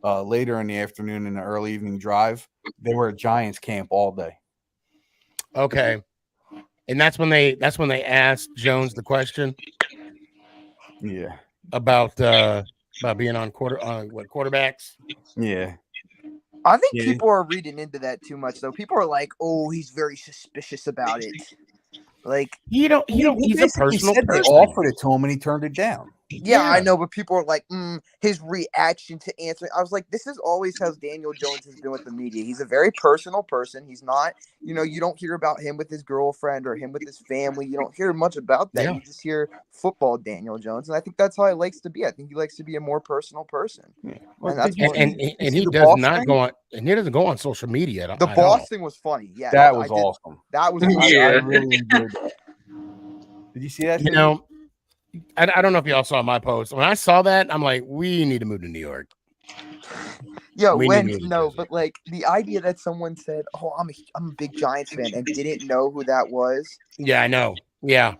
later in the afternoon in the early evening drive. They were at Giants camp all day. Okay. And that's when they asked Jones the question. Yeah. About being on quarterbacks. Yeah. I think people are reading into that too much, though. People are like, "Oh, he's very suspicious about it." Like he's a personal person. They offered it to him and he turned it down. Yeah, I know, but people are like, his reaction to answering. I was like, this is always how Daniel Jones has been with the media. He's a very personal person. He's not, you don't hear about him with his girlfriend or him with his family. You don't hear much about that. Yeah. You just hear football Daniel Jones. And I think that's how he likes to be. I think he likes to be a more personal person. Yeah. And that's and he does not go on, and he doesn't go on social media. The boss thing was funny. Yeah. That was awesome. That was I really enjoyed that. Did you see that? I don't know if y'all saw my post. When I saw that, I'm like, we need to move to New York. But like the idea that someone said, "Oh, I'm a big Giants fan," and didn't know who that was. Yeah, I know. Yeah,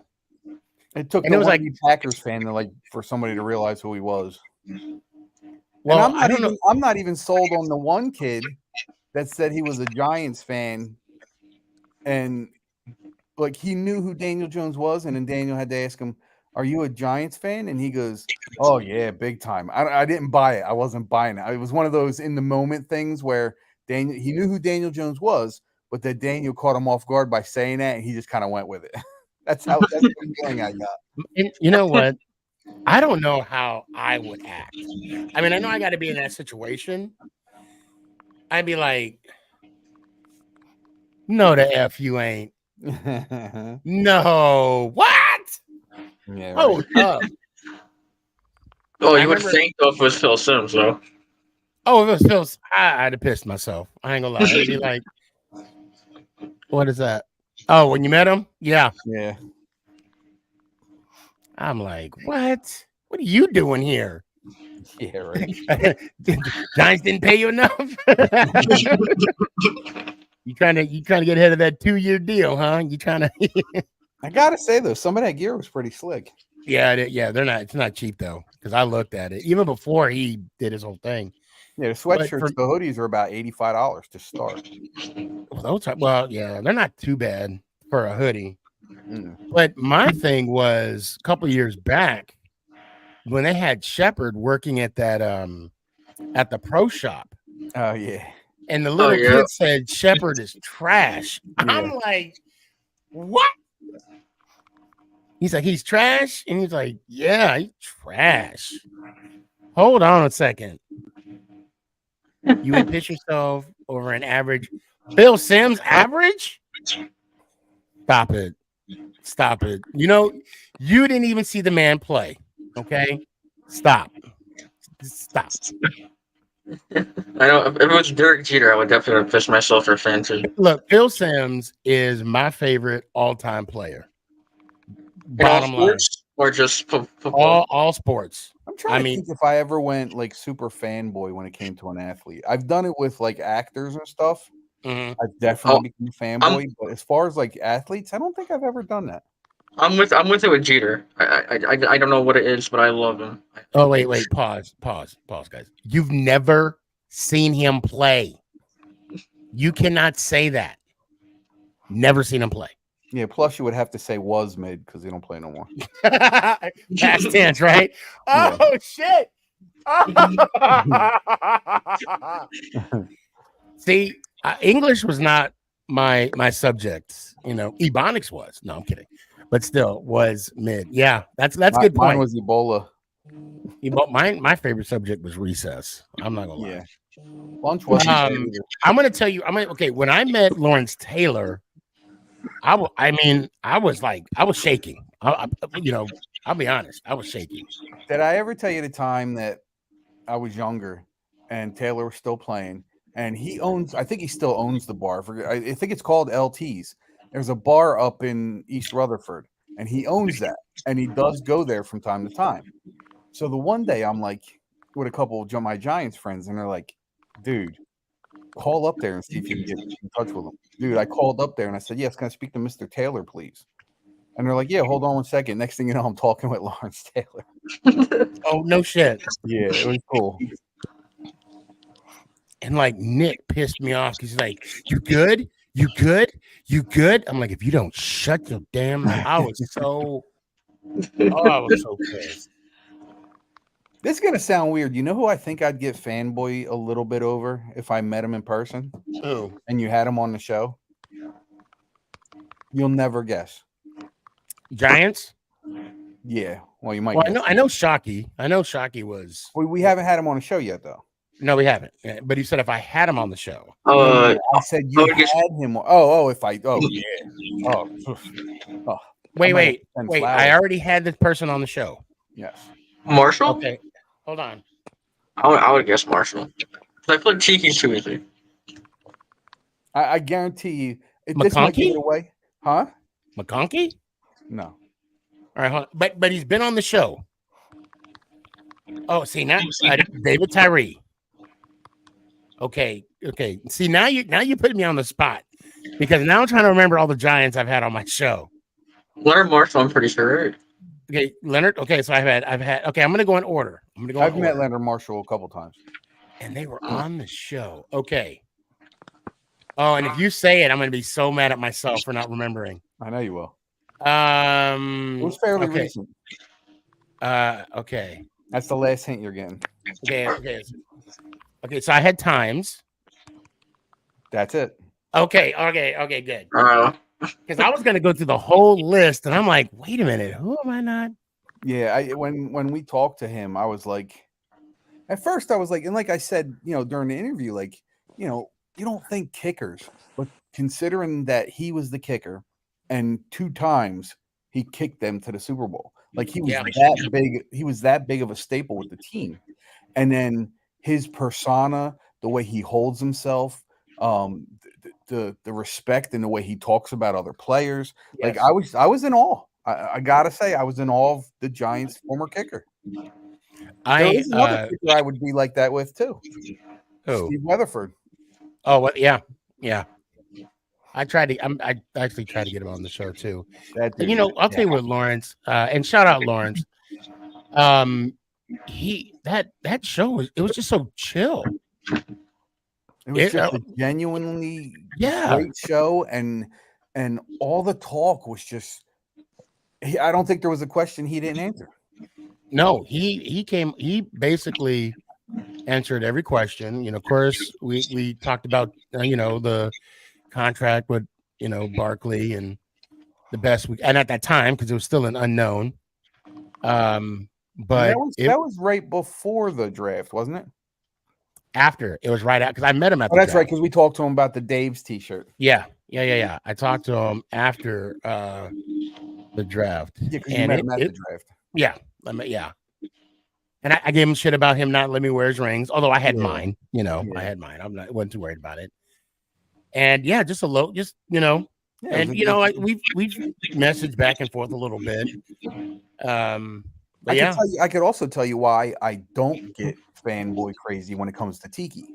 it took. And it was like Packers fan for somebody to realize who he was. Well, and I'm not even sold on the one kid that said he was a Giants fan, and like he knew who Daniel Jones was, and then Daniel had to ask him, "Are you a Giants fan?" And he goes, "Oh yeah, big time." I didn't buy it. I wasn't buying it. It was one of those in the moment things where he knew who Daniel Jones was, but that Daniel caught him off guard by saying that, and he just kind of went with it. That's the feeling I got. And you know what? I don't know how I would act. I mean, I know I got to be in that situation. I'd be like, "No, the F you ain't." No, what? Yeah, right. Hold up. Oh, you would think though if it was Phil Sims, though. Oh, if it was Phil, I'd have pissed myself. I ain't gonna lie. I'd be like, what is that? Oh, when you met him? Yeah. Yeah. I'm like, what? What are you doing here? Yeah, right. Giants didn't pay you enough. You trying to get ahead of that 2-year deal, huh? You trying to? I gotta say though, some of that gear was pretty slick. Yeah, they're not. It's not cheap though, because I looked at it even before he did his whole thing. Yeah, the sweatshirts, the hoodies are about $85 to start. Well, yeah, they're not too bad for a hoodie. Mm. But my thing was a couple years back when they had Shepard working at that at the pro shop, Oh yeah. and the little yeah. kid said Shepard is trash. Yeah. I'm like, what? He's like, he's trash, and he's like, yeah, he's trash. Hold on a second. You would pitch yourself over an average. Bill Sims average? Stop it. Stop it. You know, you didn't even see the man play. Okay? Stop. Stop. I know if it was Derek Jeter, I would definitely pitch myself for fantasy. Look, Bill Sims is my favorite all-time player. In all Bottom line. sports or just football? All sports. I'm trying to think if I ever went like super fanboy when it came to an athlete. I've done it with like actors and stuff. Mhm. I've definitely become a fanboy, but as far as like athletes, I don't think I've ever done that. I'm with it with Jeter. I don't know what it is, but I love him. Oh, wait, pause, guys. You've never seen him play. You cannot say that. Never seen him play. Yeah, plus you would have to say was mid because they don't play no more. Past tense, right? Yeah. Oh shit. See, English was not my subject. You know, Ebonics was. No, I'm kidding. But still was mid. Yeah, that's a good point. Mine was Ebola. My favorite subject was recess. I'm not gonna lie. Yeah. Lunch wasn't bad either. I'm gonna tell you. Okay. When I met Lawrence Taylor, I was shaking. I'll be honest. I was shaking. Did I ever tell you the time that I was younger and Taylor was still playing? And I think he still owns the bar. I think it's called LT's. There's a bar up in East Rutherford, and he owns that. And he does go there from time to time. So the one day I'm like with a couple of my Giants friends, and they're like, dude, call up there and see if you can get in touch with him. Dude, I called up there and I said, yes, can I speak to Mr. Taylor, please? And they're like, yeah, hold on one second. Next thing you know, I'm talking with Lawrence Taylor. Oh, no shit. Yeah, it was cool. And like Nick pissed me off. He's like, you good? You good? You good? I'm like, if you don't shut your damn mouth. I was so pissed. This is going to sound weird. You know who I think I'd get fanboy a little bit over if I met him in person? Who? And you had him on the show? You'll never guess. Giants? Yeah. Well, you might. Well, I know Shockey. I know Shockey was. We haven't had him on the show yet, though. No, we haven't. Yeah, but he said if I had him on the show. I said you had him. If I. Oh, yeah. Oh. Wait. I already had this person on the show. Yes. Marshall? Okay. Hold on. I would guess Marshall. I played Cheeky too easy. I guarantee you. This might give it away. Huh? McConkey? No. All right, hold on. But he's been on the show. Oh, see now, David Tyree. Okay. See now you put me on the spot because now I'm trying to remember all the Giants I've had on my show. Leonard Marshall, I'm pretty sure. Right? Okay, Leonard. Okay, so I've had. Okay, I'm gonna go in order. I've met Leonard Marshall a couple times, and they were on the show. Okay. Oh, and if you say it, I'm gonna be so mad at myself for not remembering. I know you will. It was fairly recent. Okay. That's the last hint you're getting. Okay. So I had times. That's it. Okay. Good. Because I was gonna go through the whole list, and I'm like, wait a minute, who am I not? Yeah. When we talked to him, I was like, at first I was like, and like I said, during the interview, like, you don't think kickers, but considering that he was the kicker, and 2 times he kicked them to the Super Bowl. Like he was that big. He was that big of a staple with the team. And then his persona, the way he holds himself, the respect and the way he talks about other players. Yes. Like I was in awe. I gotta say, I was in awe of the Giants' former kicker. Another kicker I would be like that with too. Who? Steve Weatherford. Oh, well, yeah. I actually tried to get him on the show too. I'll tell you what, Lawrence, and shout out Lawrence. That show was just so chill. It was just a genuinely great show, and and all the talk was just. I don't think there was a question he didn't answer. No, he basically answered every question. Of course, we talked about the contract with Barkley and the best and at that time because it was still an unknown. But that was right before the draft, wasn't it? After it was right out because I met him at. That's right because we talked to him about the Dave's T-shirt. Yeah. I talked to him after the draft. Yeah, because you met him at the draft. Yeah, and I gave him shit about him not letting me wear his rings, although I had mine. I had mine. Wasn't too worried about it. And just a low, and we've messaged back and forth a little bit. But I could also tell you why I don't get fanboy crazy when it comes to Tiki,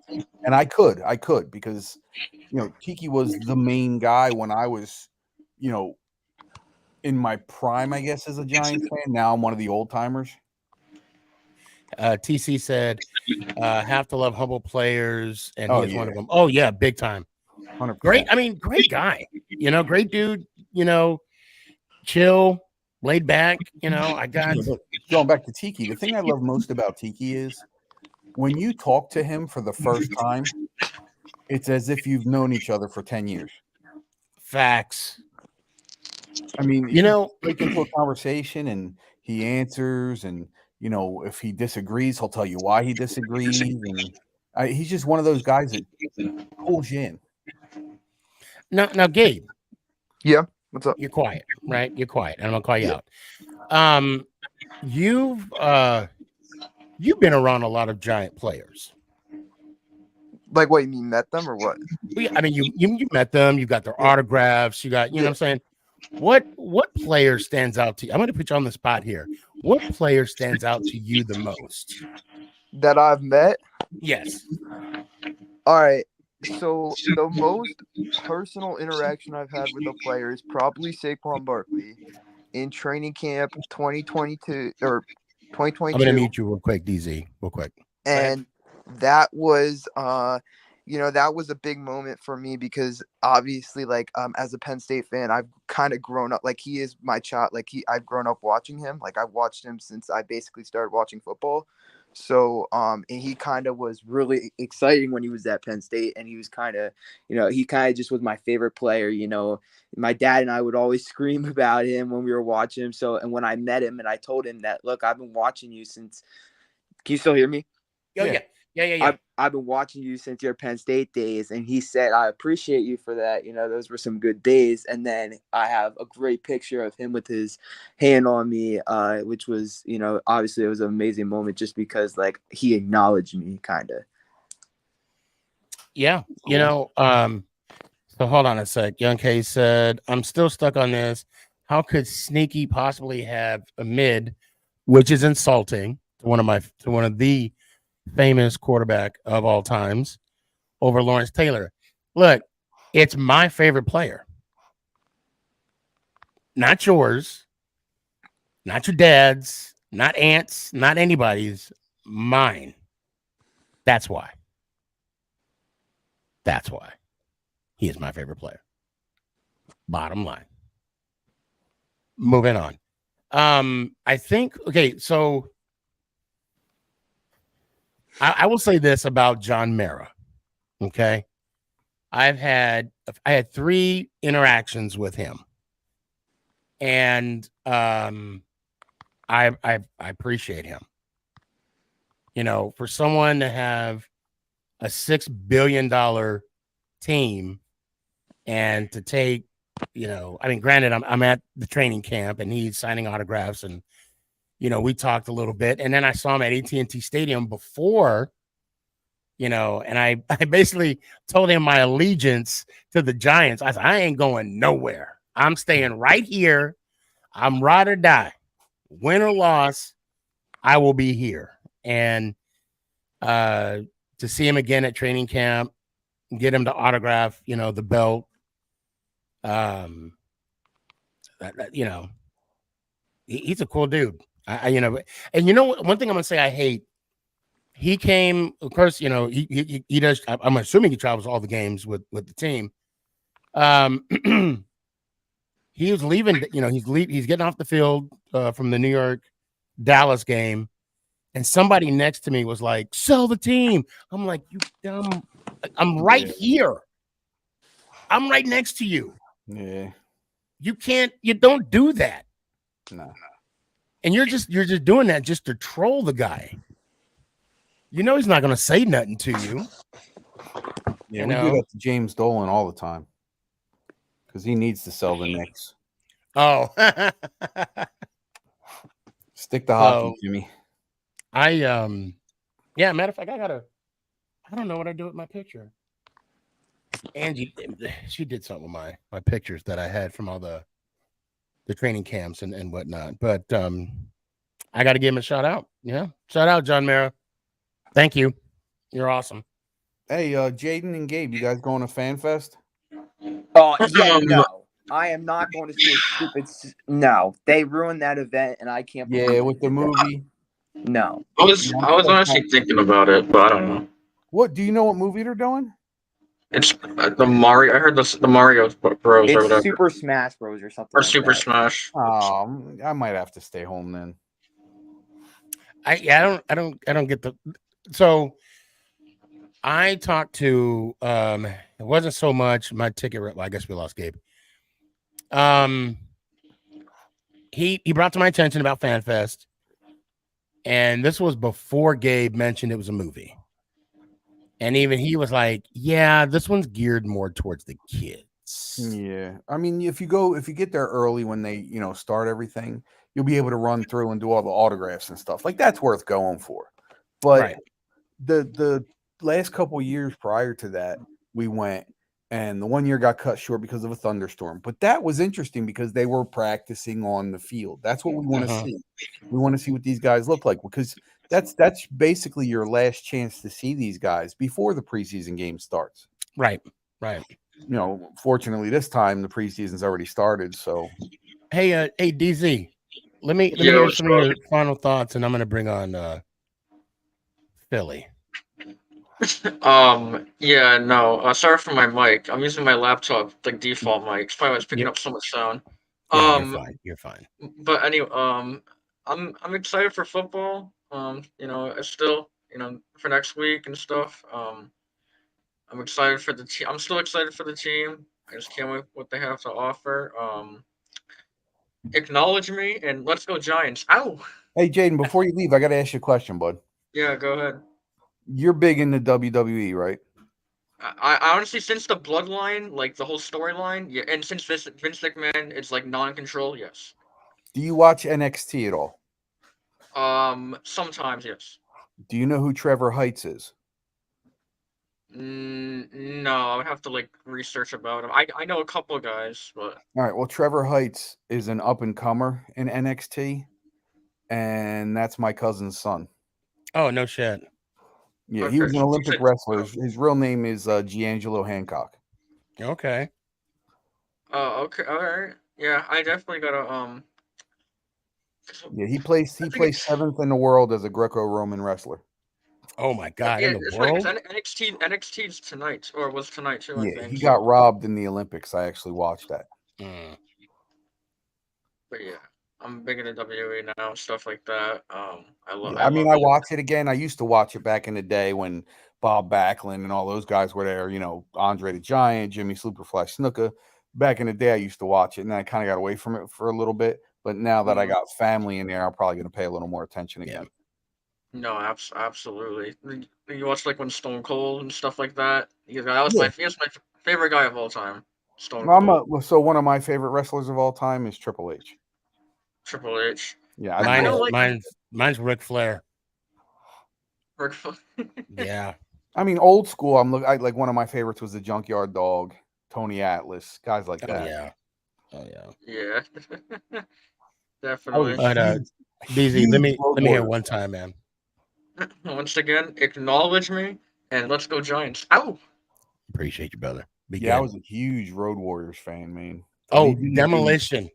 and I could because Tiki was the main guy when I was in my prime, I guess, as a Giants fan. Now I'm one of the old timers. TC said, "Have to love humble players," and he's one of them. Oh yeah, big time. 100%. Great. I mean, great guy. Great dude. Chill, laid back. I got going back to Tiki. The thing I love most about Tiki is when you talk to him for the first time, it's as if you've known each other for 10 years. Facts. I mean, break into a conversation and he answers, and if he disagrees, he'll tell you why he disagrees, and he's just one of those guys that pulls you in. Now, Gabe. Yeah, what's up? You're quiet, right? You're quiet, and I'm gonna call you out. You've been around a lot of Giant players. Like what, you mean met them or what? I mean, you met them. You got their autographs. You got, what I'm saying. What player stands out to you? I'm going to put you on the spot here. What player stands out to you the most? That I've met? Yes. All right. So the most personal interaction I've had with a player is probably Saquon Barkley in training camp 2022 or 2022. I'm going to mute you real quick, DZ, real quick. And that was that was a big moment for me because obviously as a Penn State fan, I've kind of grown up, like he is my child, I've grown up watching him. Like I've watched him since I basically started watching football. So and he kind of was really exciting when he was at Penn State, and he was kind of he kind of just was my favorite player. My dad and I would always scream about him when we were watching him. So, and when I met him and I told him that, look, I've been watching you since. Can you still hear me? Oh, yeah. I've been watching you since your Penn State days. And he said, I appreciate you for that. Those were some good days. And then I have a great picture of him with his hand on me, which was, obviously it was an amazing moment just because he acknowledged me kind of. Yeah. So hold on a sec. Young K said, I'm still stuck on this. How could Sneaky possibly have a mid, which is insulting to one of the famous quarterback of all times, over Lawrence Taylor? Look, it's my favorite player. Not yours, not your dad's, not aunt's, not anybody's, mine. That's why. He is my favorite player. Bottom line. Moving on. I think, okay, so I will say this about John Mara. Okay. I had 3 interactions with him. And I appreciate him. For someone to have a $6 billion team and to take, granted, I'm at the training camp and he's signing autographs, and we talked a little bit, and then I saw him at AT&T Stadium before, and I basically told him my allegiance to the Giants. I said, I ain't going nowhere. I'm staying right here. I'm ride or die, win or loss, I will be here. And to see him again at training camp, get him to autograph, the belt, he's a cool dude. And one thing I'm gonna say I hate. He came, of course, he does. I'm assuming he travels all the games with the team. he was leaving. He's getting off the field from the New York Dallas game, and somebody next to me was like, "Sell the team." I'm like, "You dumb! I'm right here. I'm right next to you. Yeah. You can't. You don't do that. No. And you're just doing that just to troll the guy. You know he's not going to say nothing to you. Yeah, we do that to James Dolan all the time because he needs to sell the Knicks. Oh, stick to hockey, Jimmy. Yeah. Matter of fact, I don't know what I do with my picture. Angie, she did something with my pictures that I had from all the training camps and whatnot. But I got to give him a shout out. Yeah, shout out, John Mara. Thank you. You're awesome. Hey, Jaden and Gabe, you guys going to Fan Fest? Oh yeah, no. I am not going to see a stupid. No, they ruined that event, and I can't. Yeah, with the movie. No, I was honestly thinking about it, but I don't know. What do you know? What movie they're doing? It's the Mario. I heard the Mario Bros. It's or whatever. Super Smash Bros. Or something. Or like Super that. Smash. I might have to stay home then. I don't get the. So I talked to it wasn't so much my ticket. Well, I guess we lost Gabe. He brought to my attention about FanFest, and this was before Gabe mentioned it was a movie. And even he was like, "Yeah, this one's geared more towards the kids." Yeah, I mean, if you get there early when they start everything, you'll be able to run through and do all the autographs and stuff. Like that's worth going for. But right. the last couple of years prior to that, we went, and the one year got cut short because of a thunderstorm. But that was interesting because they were practicing on the field. That's what we want to see. We want to see what these guys look like because that's basically your last chance to see these guys before the preseason game starts. Right. Fortunately, this time the preseason's already started. So, hey, DZ, let me hear some of your final thoughts, and I'm going to bring on Philly. Yeah, no. Sorry for my mic. I'm using my laptop, like default mic. It's probably why it's picking up so much sound. Yeah, you're fine. But anyway, I'm excited for football. It's still, for next week and stuff. I'm excited for the team. I'm still excited for the team. I just can't wait what they have to offer. Acknowledge me and let's go Giants. Ow! Hey, Jaden, before you leave, I got to ask you a question, bud. Yeah, go ahead. You're big into WWE, right? I honestly, since the bloodline, like the whole storyline, yeah, and since Vince McMahon is like non-control, yes. Do you watch NXT at all? Sometimes, yes. Do you know who Trevor Heights is? No, I would have to like research about him. I know a couple of guys, but all right. Well, Trevor Heights is an up and comer in NXT, and that's my cousin's son. Oh, no shit. Yeah, okay. He was an Olympic wrestler. His real name is Giangelo Hancock. Okay. Oh, okay, all right. Yeah, I definitely gotta Yeah, he plays 7th in the world as a Greco-Roman wrestler. Oh my God! Yeah, in the world, right, NXT's tonight, or was tonight too. Yeah, I think he got robbed in the Olympics. I actually watched that. But yeah, I'm big into WWE now, stuff like that. I love. I watch it again. I used to watch it back in the day when Bob Backlund and all those guys were there. Andre the Giant, Jimmy Superfly Snuka. Back in the day, I used to watch it, and I kind of got away from it for a little bit. But now that I got family in there, I'm probably going to pay a little more attention again. No, absolutely. You watch like when Stone Cold and stuff like that. He's my favorite guy of all time. Stone Cold. So one of my favorite wrestlers of all time is Triple H. Triple H. Yeah, mine's Ric Flair. Ric Flair. Yeah. I mean, old school. I like one of my favorites was the Junkyard Dog, Tony Atlas, guys like that. Oh yeah. Yeah. Definitely. But DZ, let me hear one time, man. Once again, acknowledge me and let's go Giants. Ow! Appreciate you, brother. I was a huge Road Warriors fan, man. Demolition.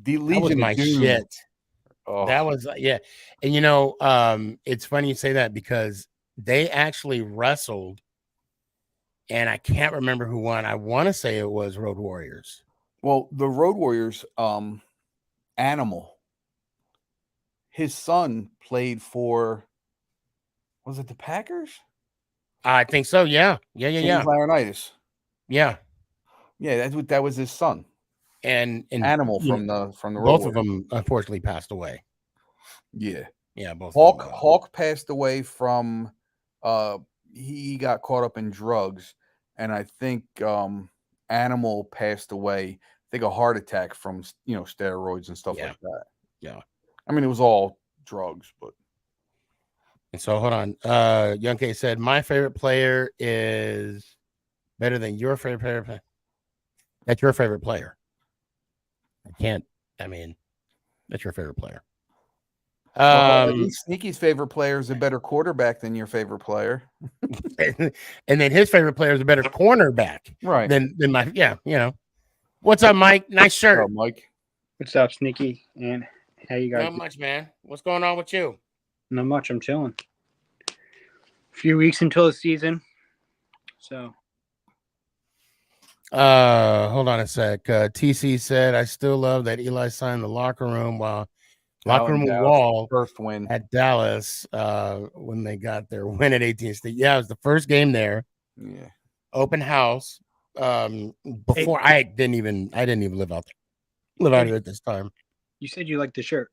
The Legion that was my shit. Oh. That was and it's funny you say that because they actually wrestled, and I can't remember who won. I want to say it was Road Warriors. Well, the Road Warriors, Animal, his son played for, was it the Packers? I think so. Yeah. James Laurinaitis. Yeah. Yeah, that was his son. And Animal from know, the Road both Warriors. of them unfortunately passed away. Yeah. Yeah, both. Hawk passed away from he got caught up in drugs, and I think Animal passed away. I think a heart attack from steroids and stuff like that. Yeah. I mean, it was all drugs, but. And so hold on. Young K said, my favorite player is better than your favorite player. That's your favorite player. That's your favorite player. At least Sneaky's favorite player is a better quarterback than your favorite player. And then his favorite player is a better cornerback. Right. Than my, What's up, Mike? Nice shirt. What's up, Mike? What's up, Sneaky? And how you guys? Not much, man. What's going on with you? Not much. I'm chilling. A few weeks until the season. So. Hold on a sec. TC said, I still love that Eli signed the locker room wall first win at Dallas when they got their win at 18th State. Yeah, it was the first game there. Yeah. Open house. Before I didn't even live out here at this time. You said you liked the shirt.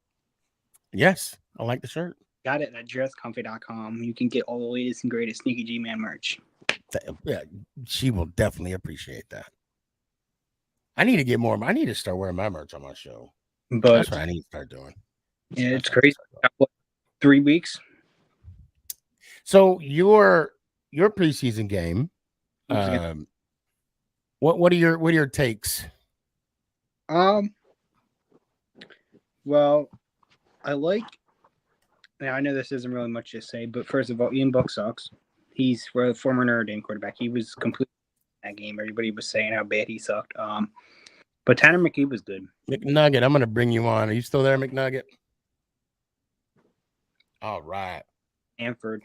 Yes, I like the shirt. Got it at dresscomfy.com. You can get all the latest and greatest Sneaky G Man merch. Yeah, she will definitely appreciate that. I need to get more. I need to start wearing my merch on my show. But that's what I need to start doing. Yeah, it's crazy. 3 weeks. So your preseason game. What are your takes? Well, now I know this isn't really much to say, but first of all, Ian Buck sucks. He's a former Notre Dame quarterback. He was completely in that game. Everybody was saying how bad he sucked. But Tanner McKee was good. McNugget, I'm gonna bring you on. Are you still there, McNugget? All right. Stanford.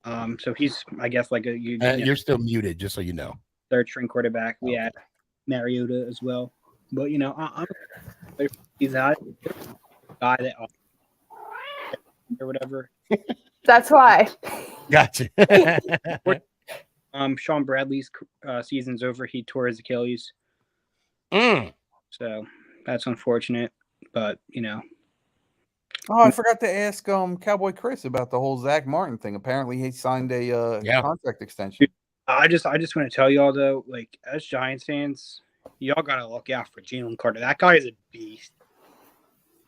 So he's, I guess, like you're still muted, just so you know. Third string quarterback. We had Mariota as well, but he's not a guy that or whatever. That's why. Gotcha. Sean Bradley's season's over. He tore his Achilles. So that's unfortunate, but Oh, I forgot to ask Cowboy Chris about the whole Zach Martin thing. Apparently, he signed a contract extension. I just want to tell y'all though, like as Giants fans, y'all gotta look out for Jalen Carter. That guy is a beast.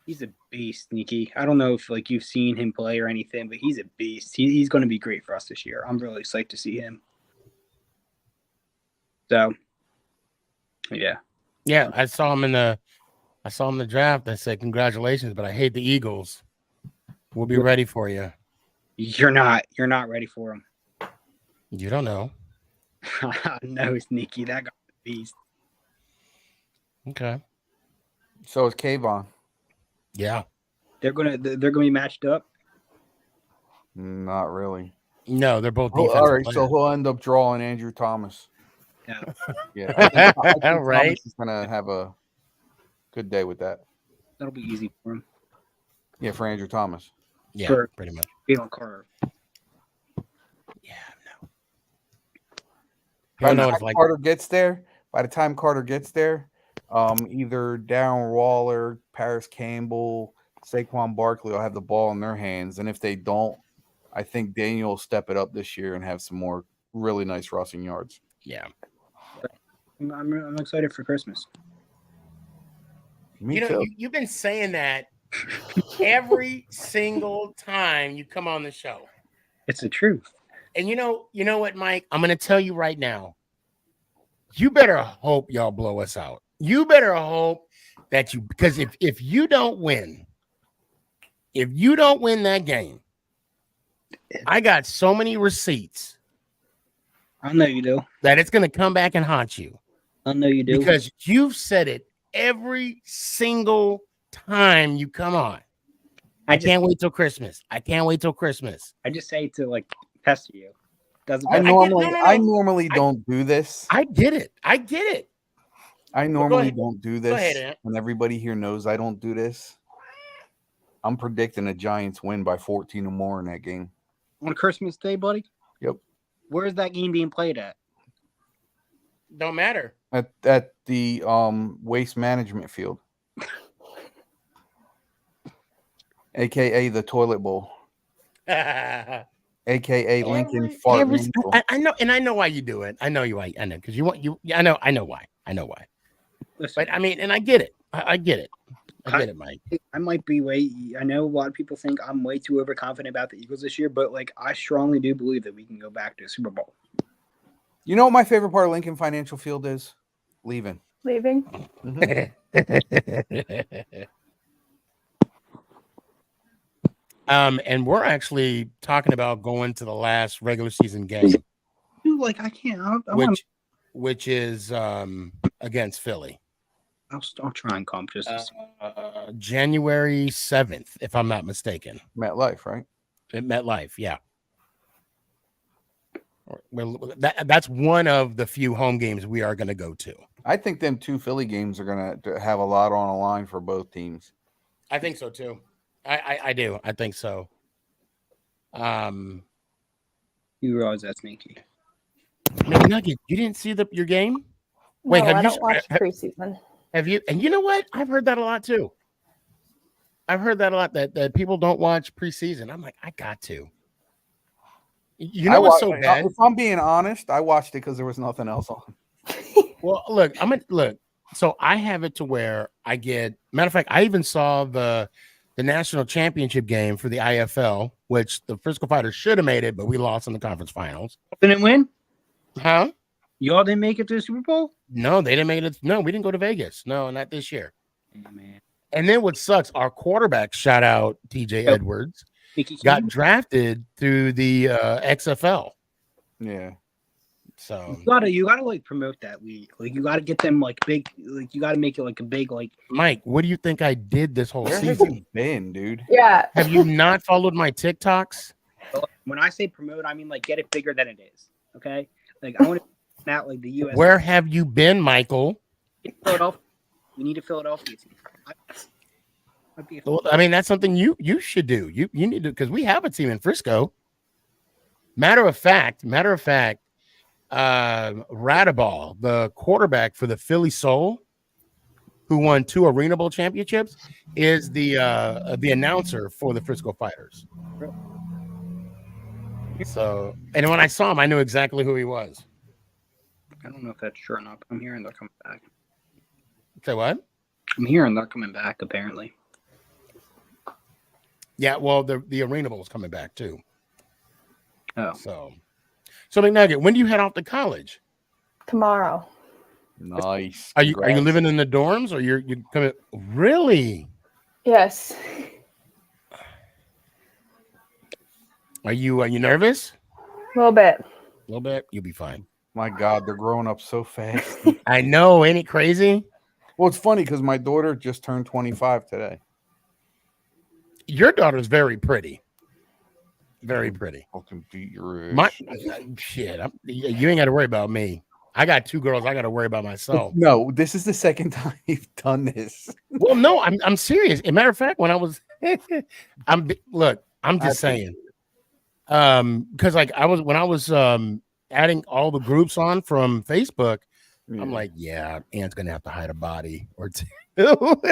He's a beast, Sneaky. I don't know if you've seen him play or anything, but he's a beast. He's going to be great for us this year. I'm really psyched to see him. So, yeah. Yeah, I saw him in the draft. I said, congratulations, but I hate the Eagles. We'll be ready for you. You're not ready for him. You don't know. No, Sneaky. That guy's a beast. Okay. So is Kayvon. Yeah. They're gonna be matched up. Not really. No, they're both defensive all right, players. so he'll end up drawing Andrew Thomas. Yeah. Yeah. I think right. Thomas is gonna have a good day with that. That'll be easy for him. Yeah, for Andrew Thomas. Yeah, pretty much. Jalen Carter. Yeah, no. By the time Carter gets there, either Darren Waller, Paris Campbell, Saquon Barkley will have the ball in their hands, and if they don't, I think Daniel will step it up this year and have some more really nice rushing yards. Yeah. I'm excited for Christmas. Me too. You've been saying that every single time you come on the show. It's the truth. And you know what, Mike? I'm going to tell you right now. You better hope y'all blow us out. You better hope that because if you don't win that game, I got so many receipts. I know you do. That it's going to come back and haunt you. I know you do. Because you've said it every single time you come on. I can't wait till Christmas. I can't wait till Christmas. I just say to pester you. I normally don't do this. I get it. I normally don't do Go ahead, this, Ant. and everybody here knows I don't do this. I'm predicting the Giants win by 14 or more in that game. On Christmas Day, buddy? Yep. Where's that game being played at? Don't matter. At the waste management field, aka the toilet bowl, aka Lincoln Fart Neutral. I know, and I know why you do it. I know you. I know because you want you. I know why. I know why. Listen, But I mean, and I get it. I get it. I get it, Mike. I might be I know a lot of people think I'm way too overconfident about the Eagles this year, but like I strongly do believe that we can go back to the Super Bowl. You know what my favorite part of Lincoln Financial Field is? Leaving. Leaving. And we're actually talking about going to the last regular season game, Dude, like I can't. which is against Philly. I'll try and come just January 7th, if I'm not mistaken. MetLife, right? At MetLife, yeah. That's one of the few home games we are going to go to. I think them 2 Philly games are going to have a lot on the line for both teams. I think so too. I do. I think so. You realize that's sneaky. McNugget, you didn't see your game? Wait, No, have I you don't watch preseason. Have you? And you know what? I've heard that a lot too. I've heard that a lot that people don't watch preseason. I'm like, I got to. You know what's so bad? If I'm being honest, I watched it because there was nothing else on. Well, look. So I have it to where I get. Matter of fact, I even saw the national championship game for the IFL, which the Frisco Fighters should have made it, but we lost in the conference finals. Didn't win? Huh? Y'all didn't make it to the Super Bowl? No, they didn't make it. No, we didn't go to Vegas. No, not this year. Oh, man. And then what sucks, our quarterback, shout out TJ Edwards, got drafted through the XFL. Yeah. So you gotta like promote that league. Like you gotta get them like big. Like you gotta make it like a big like. Mike, what do you think I did this whole Where season? have you been, dude? Yeah. Have you not followed my TikToks? When I say promote, I mean like get it bigger than it is. Okay. Like I want to not like the U.S. Where have you been, Michael? Philadelphia. We need a Philadelphia team. Well, I mean, that's something you should do. You need to, because we have a team in Frisco. Matter of fact, Radaball, the quarterback for the Philly Soul, who won 2 Arena Bowl championships, is the announcer for the Frisco Fighters. So, and when I saw him, I knew exactly who he was. I don't know if that's true or not, but I'm hearing they're coming back. Say what? I'm hearing they're coming back, apparently. Yeah, well, the Arena Bowl is coming back too. Oh. So McNugget, when do you head off to college? Tomorrow. Nice. Are you living in the dorms or you're coming? Really? Yes. Are you nervous? A little bit. A little bit. You'll be fine. My God, they're growing up so fast. I know. Ain't it crazy? Well, it's funny because my daughter just turned 25 today. Your daughter's very pretty. Very pretty. Fucking beat your ass. My shit. You ain't got to worry about me. I got 2 girls. I got to worry about myself. No, this is the second time you've done this. Well, no, I'm serious. As a matter of fact, when I was, I'm just saying. Because like when I was adding all the groups on from Facebook, I'm like, yeah, Ant's gonna have to hide a body or 2.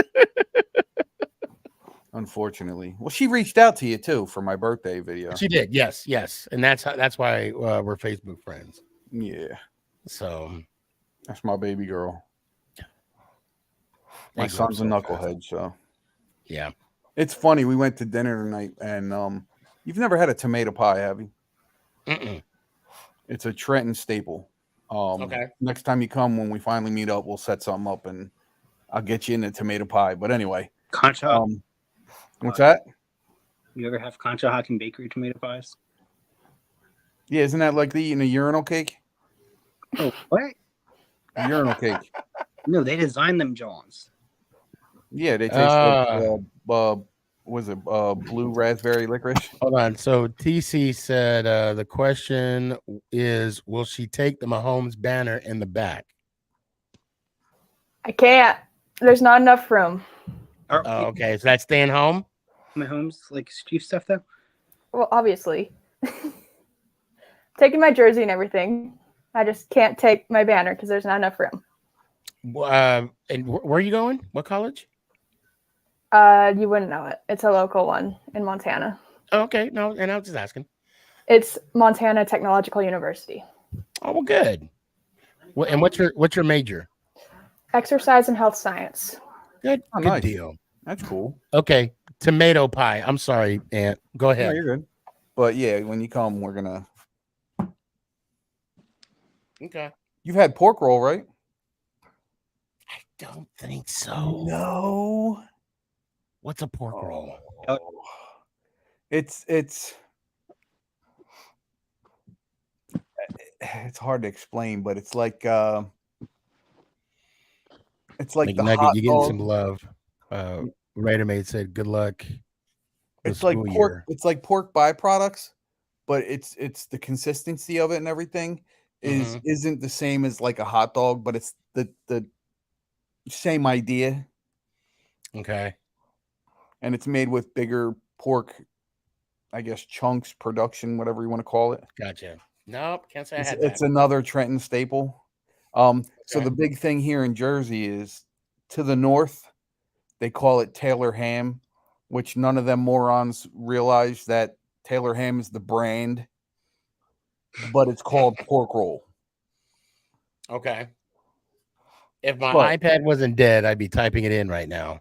Unfortunately, well, she reached out to you too for my birthday video. She did, yes, and that's why we're Facebook friends. Yeah, so that's my baby girl. My son's a knucklehead, so yeah. It's funny. We went to dinner tonight, and you've never had a tomato pie, have you? Mm-mm. It's a Trenton staple. Okay. Next time you come, when we finally meet up, we'll set something up, and I'll get you in a tomato pie. But anyway, Concha. What's that? You ever have Concha Hawking Bakery tomato pies? Yeah, isn't that like eating a urinal cake? Oh, what? A urinal cake. No, they designed them, Johns. Yeah, they taste like was it blue raspberry licorice? Hold on. So TC said the question is, will she take the Mahomes banner in the back? I can't. The's not enough room. Oh, okay, so that's staying home. My home's like Chief stuff though. Well, obviously. Taking my jersey and everything. I just can't take my banner because there's not enough room. And where are you going? What college? You wouldn't know it. It's a local one in Montana. Oh, okay, no, and I was just asking. It's Montana Technological University. Oh, well, good. And what's your major? Exercise and health science. Good, Oh, good nice. deal. That's cool. Okay, tomato pie. I'm sorry, Aunt. Go No, ahead. you're good. But yeah, when you come, we're gonna. Okay. You've had pork roll, right? I don't think so. No. What's a pork roll? It's hard to explain, but it's like the McNugget, hot you're getting dog. some love. Raider Mate said, "Good luck." It's like pork. Year. It's like pork byproducts, but it's the consistency of it and everything isn't the same as like a hot dog, but it's the same idea. Okay. And it's made with bigger pork, I guess, chunks, production, whatever you want to call it. Gotcha. Nope, can't say I had It's that. another Trenton staple. So the big thing here in Jersey is to the north, they call it Taylor ham, which none of them morons realize that Taylor ham is the brand, but it's called pork roll. Okay. If my iPad wasn't dead, I'd be typing it in right now.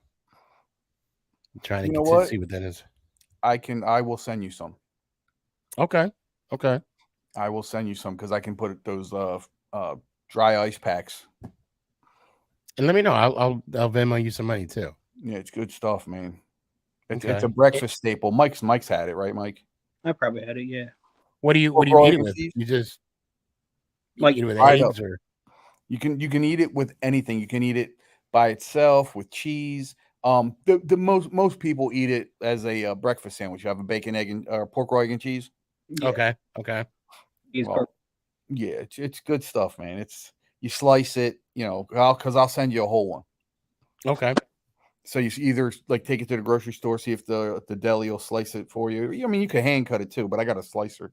I'm trying to get to see what that is. I will send you some. Okay. Okay. I will send you some because I can put those dry ice packs. And let me know. I'll Venmo you some money too. Yeah, it's good stuff, man. It's a breakfast staple. Mike's had it, right, Mike? I probably had it, yeah. What do you eat it with? You just eat it with eggs, or you can eat it with anything. You can eat it by itself with cheese. The most people eat it as a breakfast sandwich. You have a bacon, egg, and pork roll, egg, and cheese. Yeah. Okay. Well, yeah, it's good stuff, man. You slice it, because I'll send you a whole one. Okay. So you either like take it to the grocery store, see if the deli will slice it for you. I mean, you can hand cut it too, but I got a slicer.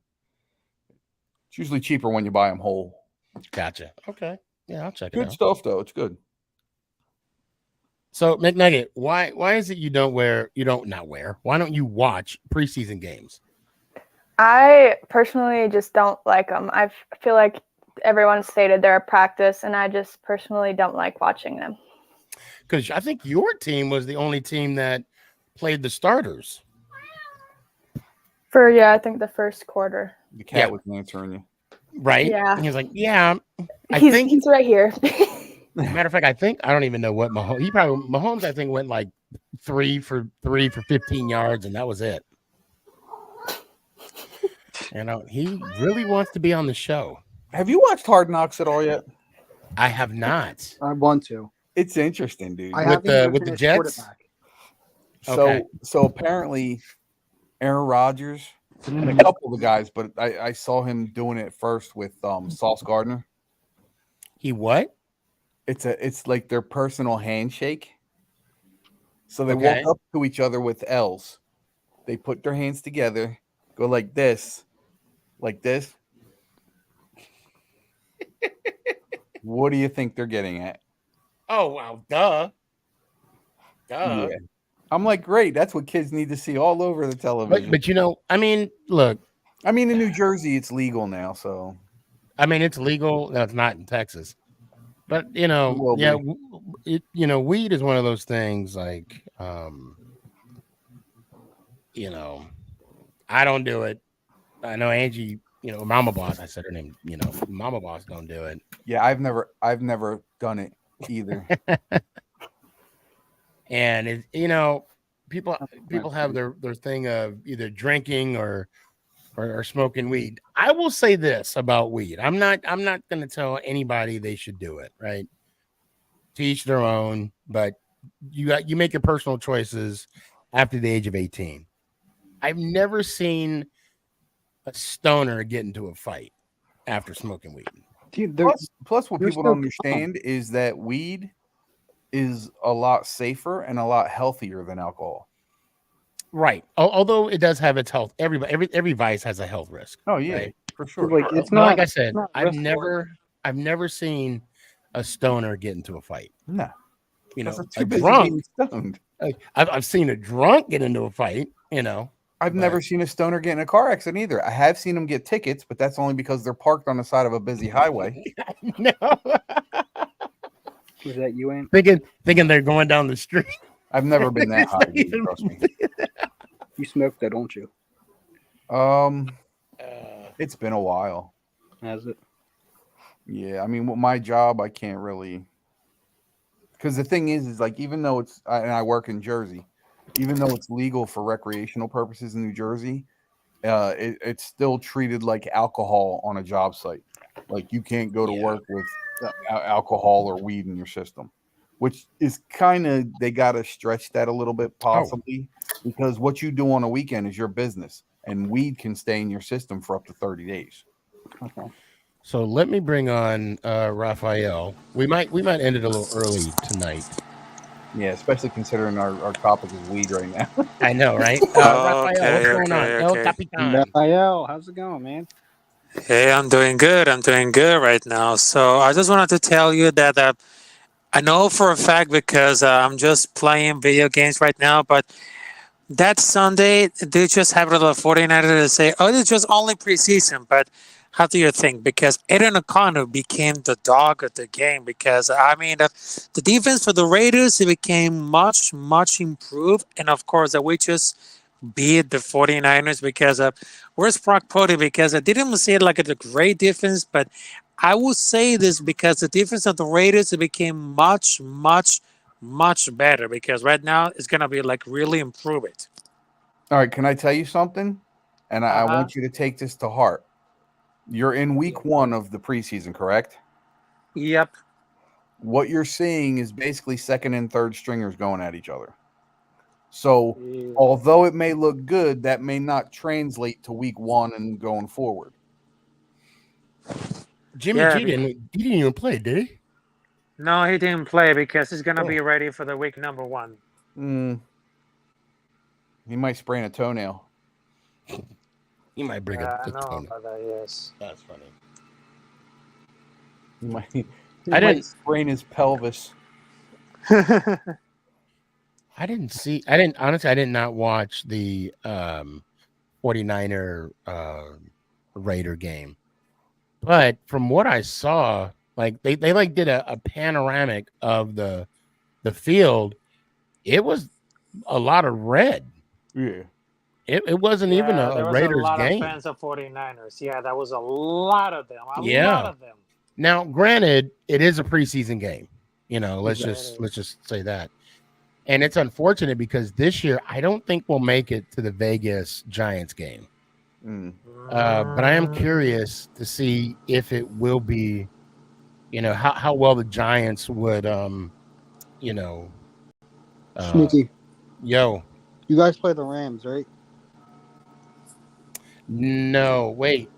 It's usually cheaper when you buy them whole. Gotcha. Okay. Yeah, I'll check it out. Good stuff, though. It's good. So McNugget, why is it you don't wear? Why don't you watch preseason games? I personally just don't like them. I feel like everyone stated they're a practice, and I just personally don't like watching them. Because I think your team was the only team that played the starters. I think the first quarter. The cat was answering you. Right? Yeah. He was like, yeah. He's right here. Matter of fact, I don't even know what Mahomes, I think, went like 3 for 15 yards, and that was it. He really wants to be on the show. Have you watched Hard Knocks at all yet? I have not. I want to. It's interesting, dude. I with the Jets. So apparently, Aaron Rodgers and a couple of the guys, but I saw him doing it first with Sauce Gardner. He what? It's like their personal handshake. So they walk up to each other with L's. They put their hands together, go like this. What do you think they're getting at? Oh, wow. Duh. Yeah. I'm like, great. That's what kids need to see all over the television. But look. I mean, in New Jersey, it's legal now. So, it's legal. No, it's not in Texas. But, weed is one of those things like, I don't do it. I know Angie, Mama Boss, I said her name, Mama Boss don't do it. Yeah, I've never done it either. And people have their thing of either drinking or smoking weed. I will say this about weed. I'm not going to tell anybody they should do it, right? To each their own, but you make your personal choices after the age of 18. I've never seen a stoner get into a fight after smoking weed. Plus what people don't understand is that weed is a lot safer and a lot healthier than alcohol. Right. Although it does have its health. Every vice has a health risk. Oh yeah, right? for sure. Like it's But not. like I said, it's not I've risk-worthy. never seen a stoner get into a fight. No, You know, they're a too busy drunk. being stoned. I've seen a drunk get into a fight. You know, I've never seen a stoner get in a car accident either. I have seen them get tickets, but that's only because they're parked on the side of a busy highway. no. Was that you, Ant? Thinking they're going down the street. I've never been that high, dude, trust me. You smoke though, don't you? It's been a while. Has it? Yeah, I mean, with my job, I can't really. Because the thing is like even though and I work in Jersey, even though it's legal for recreational purposes in New Jersey, it's still treated like alcohol on a job site. Like you can't go to work with alcohol or weed in your system, which is kind of they got to stretch that a little bit possibly because what you do on a weekend is your business, and weed can stay in your system for up to 30 days. Okay. So let me bring on Raphael. We might end it a little early tonight. Yeah, especially considering our topic is weed right now. I know, right? Raphael, what's going on? El Capitan. Raphael, how's it going, man? Hey, I'm doing good. I'm doing good right now. So I just wanted to tell you that I know for a fact because I'm just playing video games right now, but that Sunday, they just have the 49ers to say, oh, it's just only preseason. But how do you think? Because Aiden O'Connor became the dog of the game because, I mean, the defense for the Raiders, it became much, much improved. And, of course, that we just beat the 49ers because where's Brock Purdy? Because I didn't see it like a great defense, but I would say this because the defense of the Raiders, it became much, much, much better because right now it's going to be like really improve it. All right, can I tell you something? And I want you to take this to heart. You're in week 1 of the preseason, correct? Yep. What you're seeing is basically second and third stringers going at each other. So, although it may look good, that may not translate to week 1 and going forward. Jimmy G didn't even play, did he? No, he didn't play because he's going to be ready for the week number 1. He might sprain a toenail. He might break a toenail. About that, yes. That's funny. He might sprain his pelvis. I did not watch the 49er Raider game. But from what I saw, like they like did a panoramic of the field. It was a lot of red. Yeah. It wasn't even a Raiders a lot game. Of fans of 49ers. Yeah, that was a lot of them. A lot of them. Now, granted, it is a preseason game. You know, let's just say that. And it's unfortunate because this year I don't think we'll make it to the Vegas Giants game. But I am curious to see if it will be, you know, how well the Giants would, Sneaky. Yo. You guys play the Rams, right? No, wait.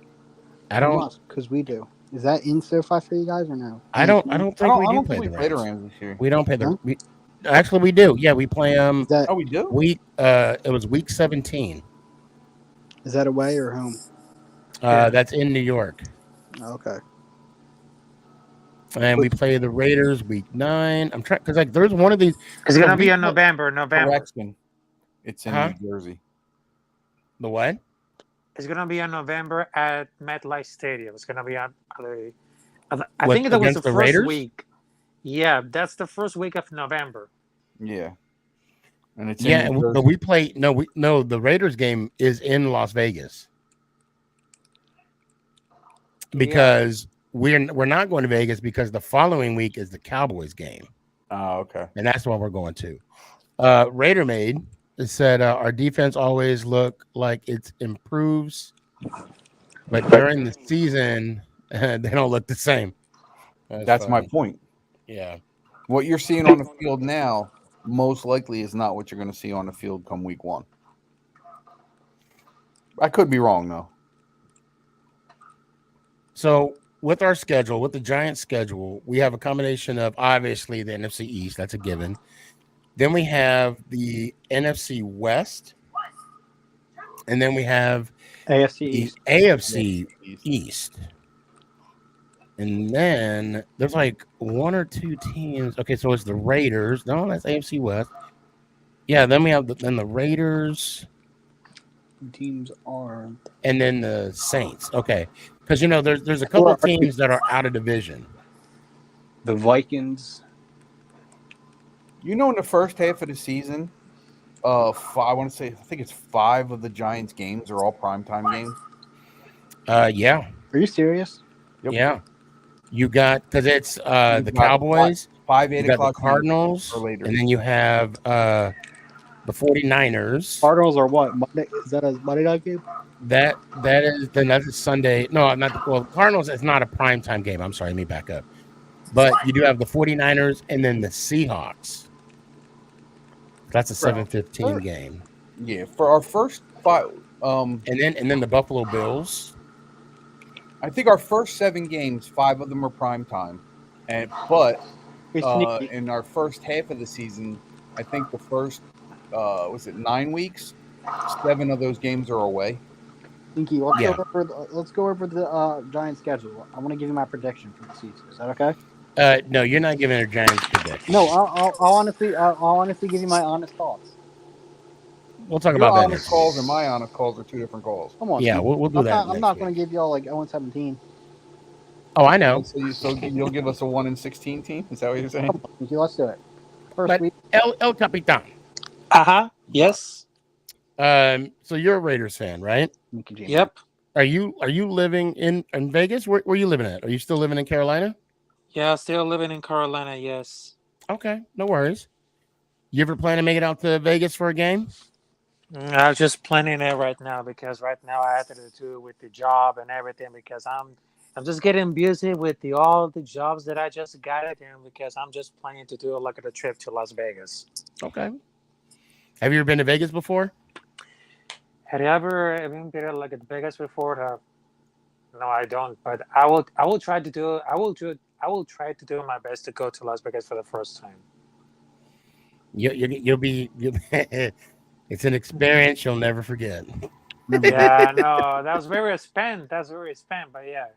I don't, because we do. Is that in SoFi for you guys or no? I don't think we do play the Rams this year. We don't play the. Actually, we do. Yeah, we play. We do. It was week 17. Is that away or home? That's in New York. Okay. And we play the Raiders week 9. I'm trying because like there's one of these. It's gonna be in November. Correction. It's in New Jersey. The what? It's gonna be in November at MetLife Stadium. It's gonna be on. I think that was the first Raiders? week. Yeah, that's the first week of November. Yeah. And it's but we play the Raiders game is in Las Vegas. Because we're not going to Vegas because the following week is the Cowboys game. Oh, okay. And that's what we're going to. Raider Made said our defense always look like it improves, but during the season they don't look the same. That's my point. Yeah. What you're seeing on the field now most likely is not what you're going to see on the field come week 1. I could be wrong though. So with our schedule, with the Giants schedule, we have a combination of obviously the NFC East, that's a given. Then we have the NFC West, and then we have AFC the East. AFC East. And then there's like one or two teams. Okay, so it's the Raiders. No, that's AFC West. Yeah, then we have the Raiders. Teams are, and then the Saints. Okay, because there's a couple teams that are out of division. The Vikings. In the first half of the season, I think it's 5 of the Giants' games are all primetime games. Yeah. Are you serious? Yep. Yeah. You got because it's the Cowboys, 5 you 8 got o'clock the Cardinals, or later, and then you have the 49ers. Cardinals are what? Monday? Is that a Monday night game? That's a Sunday. No, not the Cardinals. It's not a primetime game. I'm sorry. Let me back up. But you do have the 49ers and then the Seahawks. That's a 7:15 game. Yeah, for our first 5, and then the Buffalo Bills. I think our first 7 games, 5 of them are primetime, but in our first half of the season, I think the first 9 weeks, 7 of those games are away. Sneaky, let's go over the Giants schedule. I want to give you my prediction for the season. Is that okay? No, you're not giving a Giants prediction. No, I'll honestly give you my honest thoughts. We'll talk Your about that honest next calls and my honest calls are 2 different calls. Come on. Yeah, we'll do that. I'm not going to give y'all like 0-17. Oh, I know. So you'll give us a 1-16 team? Is that what you're saying? Let's do it. First week. El Capitan. Yes. So you're a Raiders fan, right? Yep. Are you living in Vegas? Where are you living at? Are you still living in Carolina? Yeah, still living in Carolina, yes. Okay, no worries. You ever plan to make it out to Vegas for a game? I was just planning it right now because right now I have to do with the job and everything because I'm just getting busy with all the jobs that I just got it in because I'm just planning to do like a trip to Las Vegas. Okay. Have you ever been to Vegas before? Have you ever been to like Vegas before? No, I don't. But I will try to do. I will try to do my best to go to Las Vegas for the first time. You'll be. It's an experience you'll never forget. Yeah, no, that was very spent. But yeah.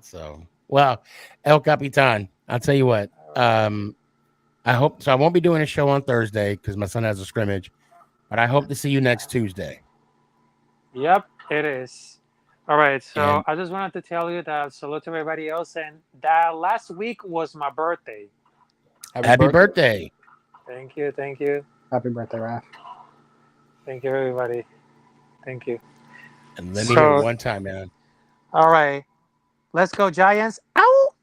So, well, El Capitan, I'll tell you what. I hope so. I won't be doing a show on Thursday because my son has a scrimmage, but I hope to see you next Tuesday. Yep, it is. All right, so I just wanted to tell you that salute to everybody else, and that last week was my birthday. Happy birthday. Thank you. Happy birthday, Raph. Thank you, everybody. Thank you. And let me hear it one time, man. All right. Let's go, Giants. Ow!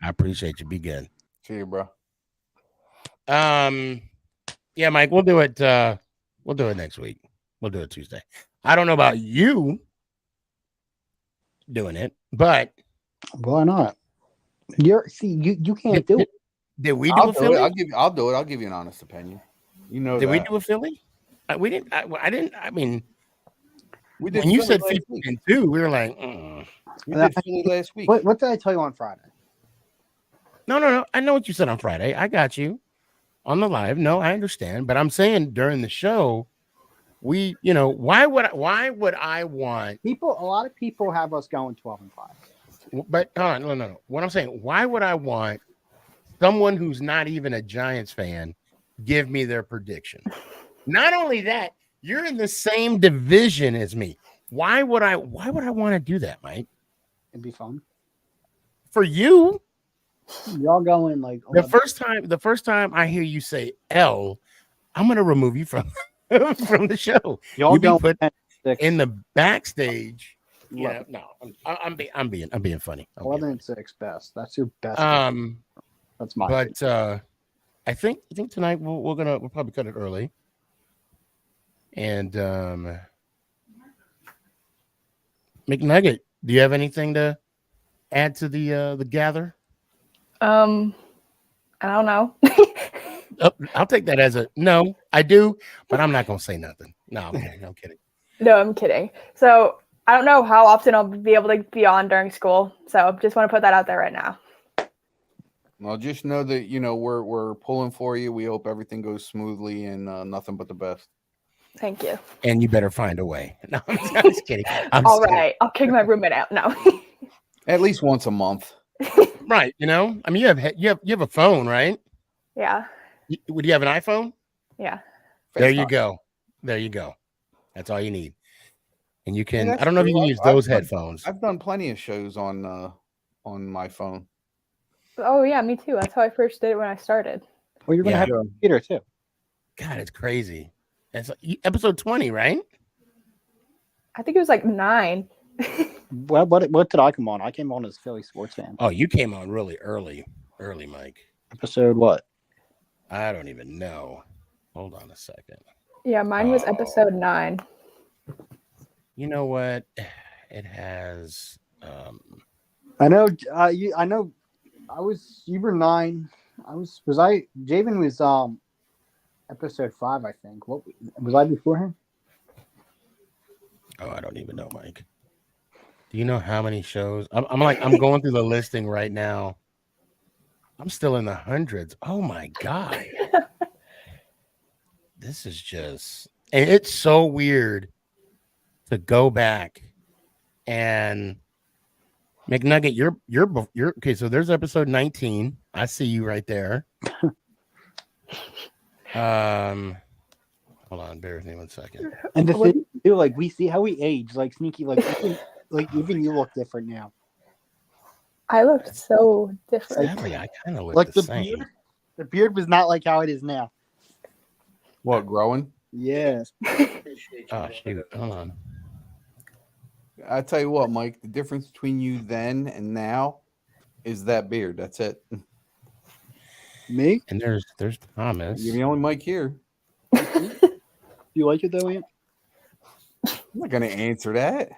I appreciate you. Be good. See you, bro. Yeah, Mike, we'll do it. We'll do it next week. We'll do it Tuesday. I don't know about you doing it, but why not? You can't do it. Did we do a Philly? I'll do it. I'll give you an honest opinion. You know, did we do a Philly? We didn't. I didn't. I mean, we did. When you said 15-2, we were like, we did Philly last week. What did I tell you on Friday? No. I know what you said on Friday. I got you on the live. No, I understand, but I'm saying during the show, why would I want people? A lot of people have us going 12-5. But no. What I'm saying, why would I want someone who's not even a Giants fan give me their prediction? Not only that, you're in the same division as me. Why would I want to do that, Mike? It'd be fun for you. Y'all going like the first time I hear you say L, I'm gonna remove you from the show. Y'all be put in the backstage. Yeah, no, I'm being funny. 11-6 best. That's your best. That's my. But I think tonight we'll probably cut it early. And McNugget, do you have anything to add to the gather? I don't know. I'll take that as a no. I do, but I'm not gonna say nothing. No, I'm kidding. No, I'm kidding. So I don't know how often I'll be able to be on during school, so just want to put that out there right now. Well, just know that we're pulling for you. We hope everything goes smoothly and nothing but the best. Thank you. And you better find a way. No, I'm just kidding. All right, I'll kick my roommate out. No. At least once a month. Right. I mean, you have a phone, right? Yeah. Would you have an iPhone? Yeah. There you go. There you go. That's all you need. And you can. Yeah, I don't know if you can use those headphones. I've done plenty of shows on my phone. Oh yeah, me too. That's how I first did it when I started. Well, you're gonna have a computer too. God, it's crazy. It's episode 20, right? I think it was like 9. Well, what did I come on? I came on as a Philly sports fan. Oh, you came on really early, Mike. Episode what? I don't even know. Hold on a second. Yeah, mine was episode 9. You know what? It has. I know. I know. You were 9. Javen was episode 5, I think. What was I before him? Oh, I don't even know, Mike. Do you know how many shows? I'm going through the listing right now. I'm still in the hundreds. Oh my God. This is just, and it's so weird to go back and McNugget, you're okay. So there's episode 19. I see you right there. Hold on, bear with me 1 second. And the thing too, like we see how we age, like Sneaky, like even you look different now. I looked so different. Sadly, I kind of look like the same. The beard was not like how it is now. What, growing? Yeah. Oh shoot, hold on. I tell you what, Mike, the difference between you then and now is that beard. That's it. Me? And there's Thomas. You're the only Mike here. You like it though, Ian? I'm not gonna answer that.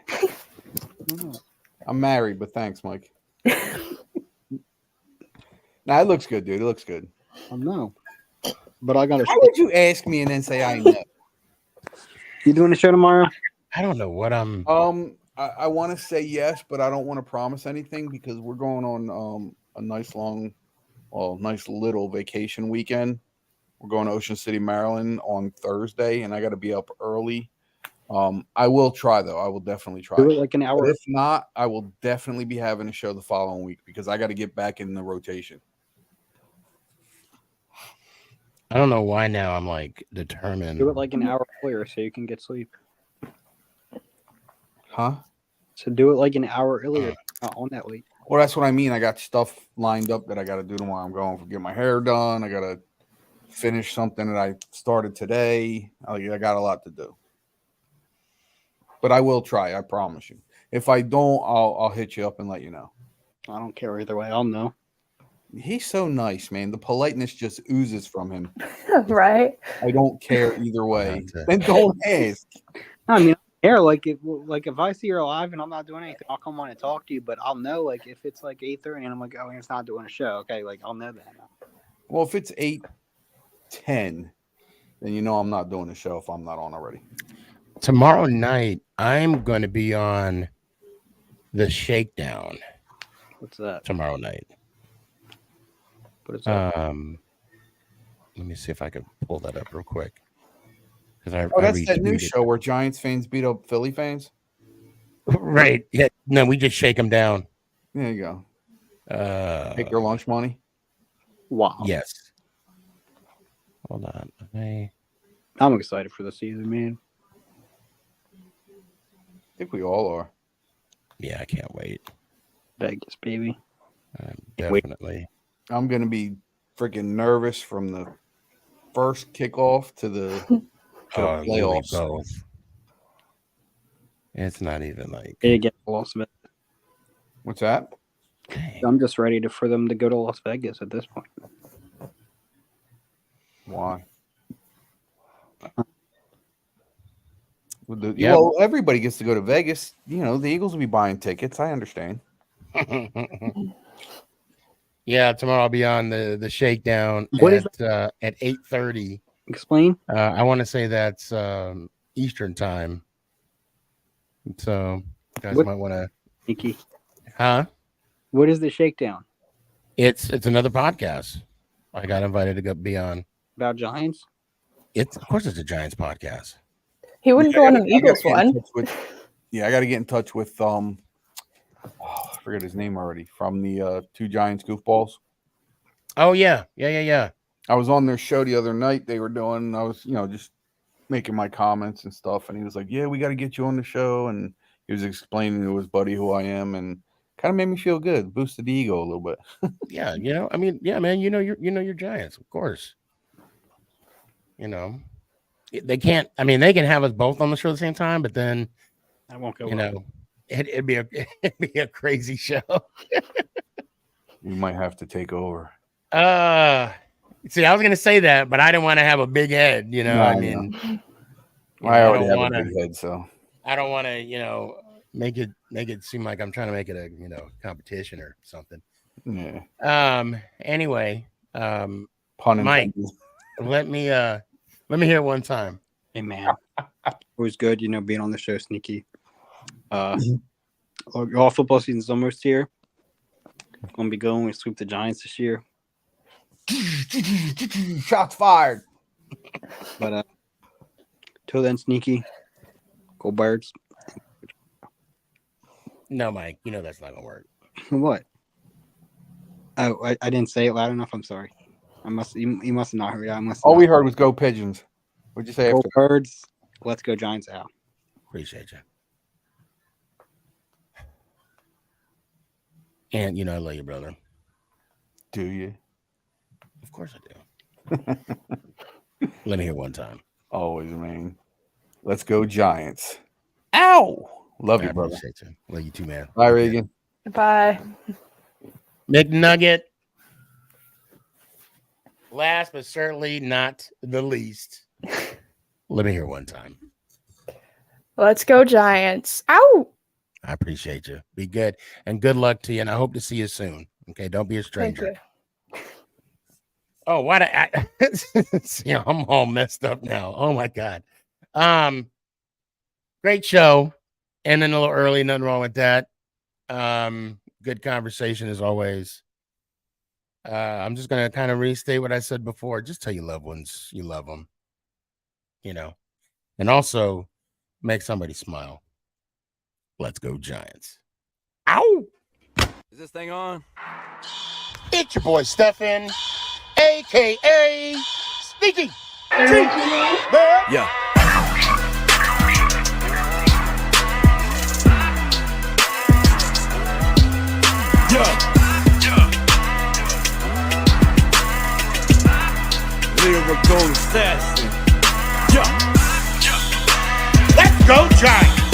I'm married, but thanks, Mike. Nah, it looks good, dude. It looks good. I know. But I gotta. How would you ask me and then say I know? You doing a show tomorrow? I don't know what I'm. I want to say yes, but I don't want to promise anything because we're going on a nice little vacation weekend. We're going to Ocean City, Maryland on Thursday, and I got to be up early. I will try though. I will definitely try. Do it like an hour. But if not, I will definitely be having a show the following week because I got to get back in the rotation. I don't know why now I'm like determined. Do it like an hour earlier so you can get sleep. Huh? So do it like an hour earlier, not on that late. Well, that's what I mean. I got stuff lined up that I got to do tomorrow. I'm going to get my hair done. I got to finish something that I started today. I got a lot to do. But I will try. I promise you. If I don't, I'll hit you up and let you know. I don't care either way. I'll know. He's so nice, man. The politeness just oozes from him. Right? I don't care either way. Then don't ask. I mean, I care. Like if I see you're alive and I'm not doing anything, I'll come on and talk to you. But I'll know like if it's like 8:30 and I'm like, oh, he's not doing a show. Okay, like I'll know that. Well, if it's 8:10, then you know I'm not doing a show if I'm not on already. Tomorrow night, I'm going to be on the Shakedown. What's that? Tomorrow night. What is that? Let me see if I can pull that up real quick. That's that new show where Giants fans beat up Philly fans. Right. Yeah. No, we just shake them down. There you go. Take your lunch money. Wow. Yes. Hold on. I'm excited for the season, man. I think we all are. Yeah, I can't wait. Vegas, baby. Definitely. I'm going to be freaking nervous from the first kickoff to the playoffs. Both. It's not even like they get Las Vegas. What's that? I'm just ready for them to go to Las Vegas at this point. Why? Well, everybody gets to go to Vegas. You know, the Eagles will be buying tickets. I understand. Yeah, tomorrow I'll be on the Shakedown at 8:30. Explain. I want to say that's Eastern time. So You guys What- might want to. Sneaky. Huh? What is the shakedown It's another podcast. I got invited to go be on. about Giants? Of course it's a Giants podcast. He wouldn't go on an I Eagles gotta get in one. touch with- I got to get in touch with I forget his name already, from the two Giants goofballs. Oh yeah. I was on their show the other night. They were doing. I was, just making my comments and stuff, and he was like, "Yeah, we got to get you on the show," and he was explaining to his buddy who I am, and kind of made me feel good, boosted the ego a little bit. Yeah, I mean, yeah, man, you're Giants, of course. They can't. I mean, they can have us both on the show at the same time, but then That won't go. it'd be a crazy show. We might have to take over. See, I was gonna say that, but I didn't want to have a big head. I mean, I already don't have wanna- a big head, so I don't want to, make it seem like I'm trying to make it a competition or something. yeah. Anyway, Pun Mike, intended. let me hear it one time. Hey man, it was good, being on the show, Sneaky. All football season's almost here. Gonna be going. We sweep the Giants this year. Shots fired. But till then, Sneaky, go Birds. No, Mike, that's not gonna work. What? Oh, I didn't say it loud enough. I'm sorry. You must have not heard it. All we heard was "Go Pigeons." What'd you say Go after? Birds. Let's go Giants out. Appreciate you. And I love you, brother. Do you? Of course I do. Let me hear one time. Always, man. Let's go Giants. Ow! Love you, I brother. appreciate you. Love you too, man. Bye, Reagan. Bye. McNugget. Last but certainly not the least. Let me hear one time. Let's go Giants. Ow! I appreciate you. Be good. And good luck to you. And I hope to see you soon. Okay. Don't be a Thank stranger. you. Oh, why did I I'm all messed up now. Oh my God. Great show. Ending a little early, nothing wrong with that. Good conversation as always. I'm just gonna kind of restate what I said before. Just tell your loved ones you love them, and also make somebody smile. Let's go Giants. Ow! Is this thing on? It's your boy Stefan, aka SneakyG. Yeah. Lyrical assassin. Let's go Giants.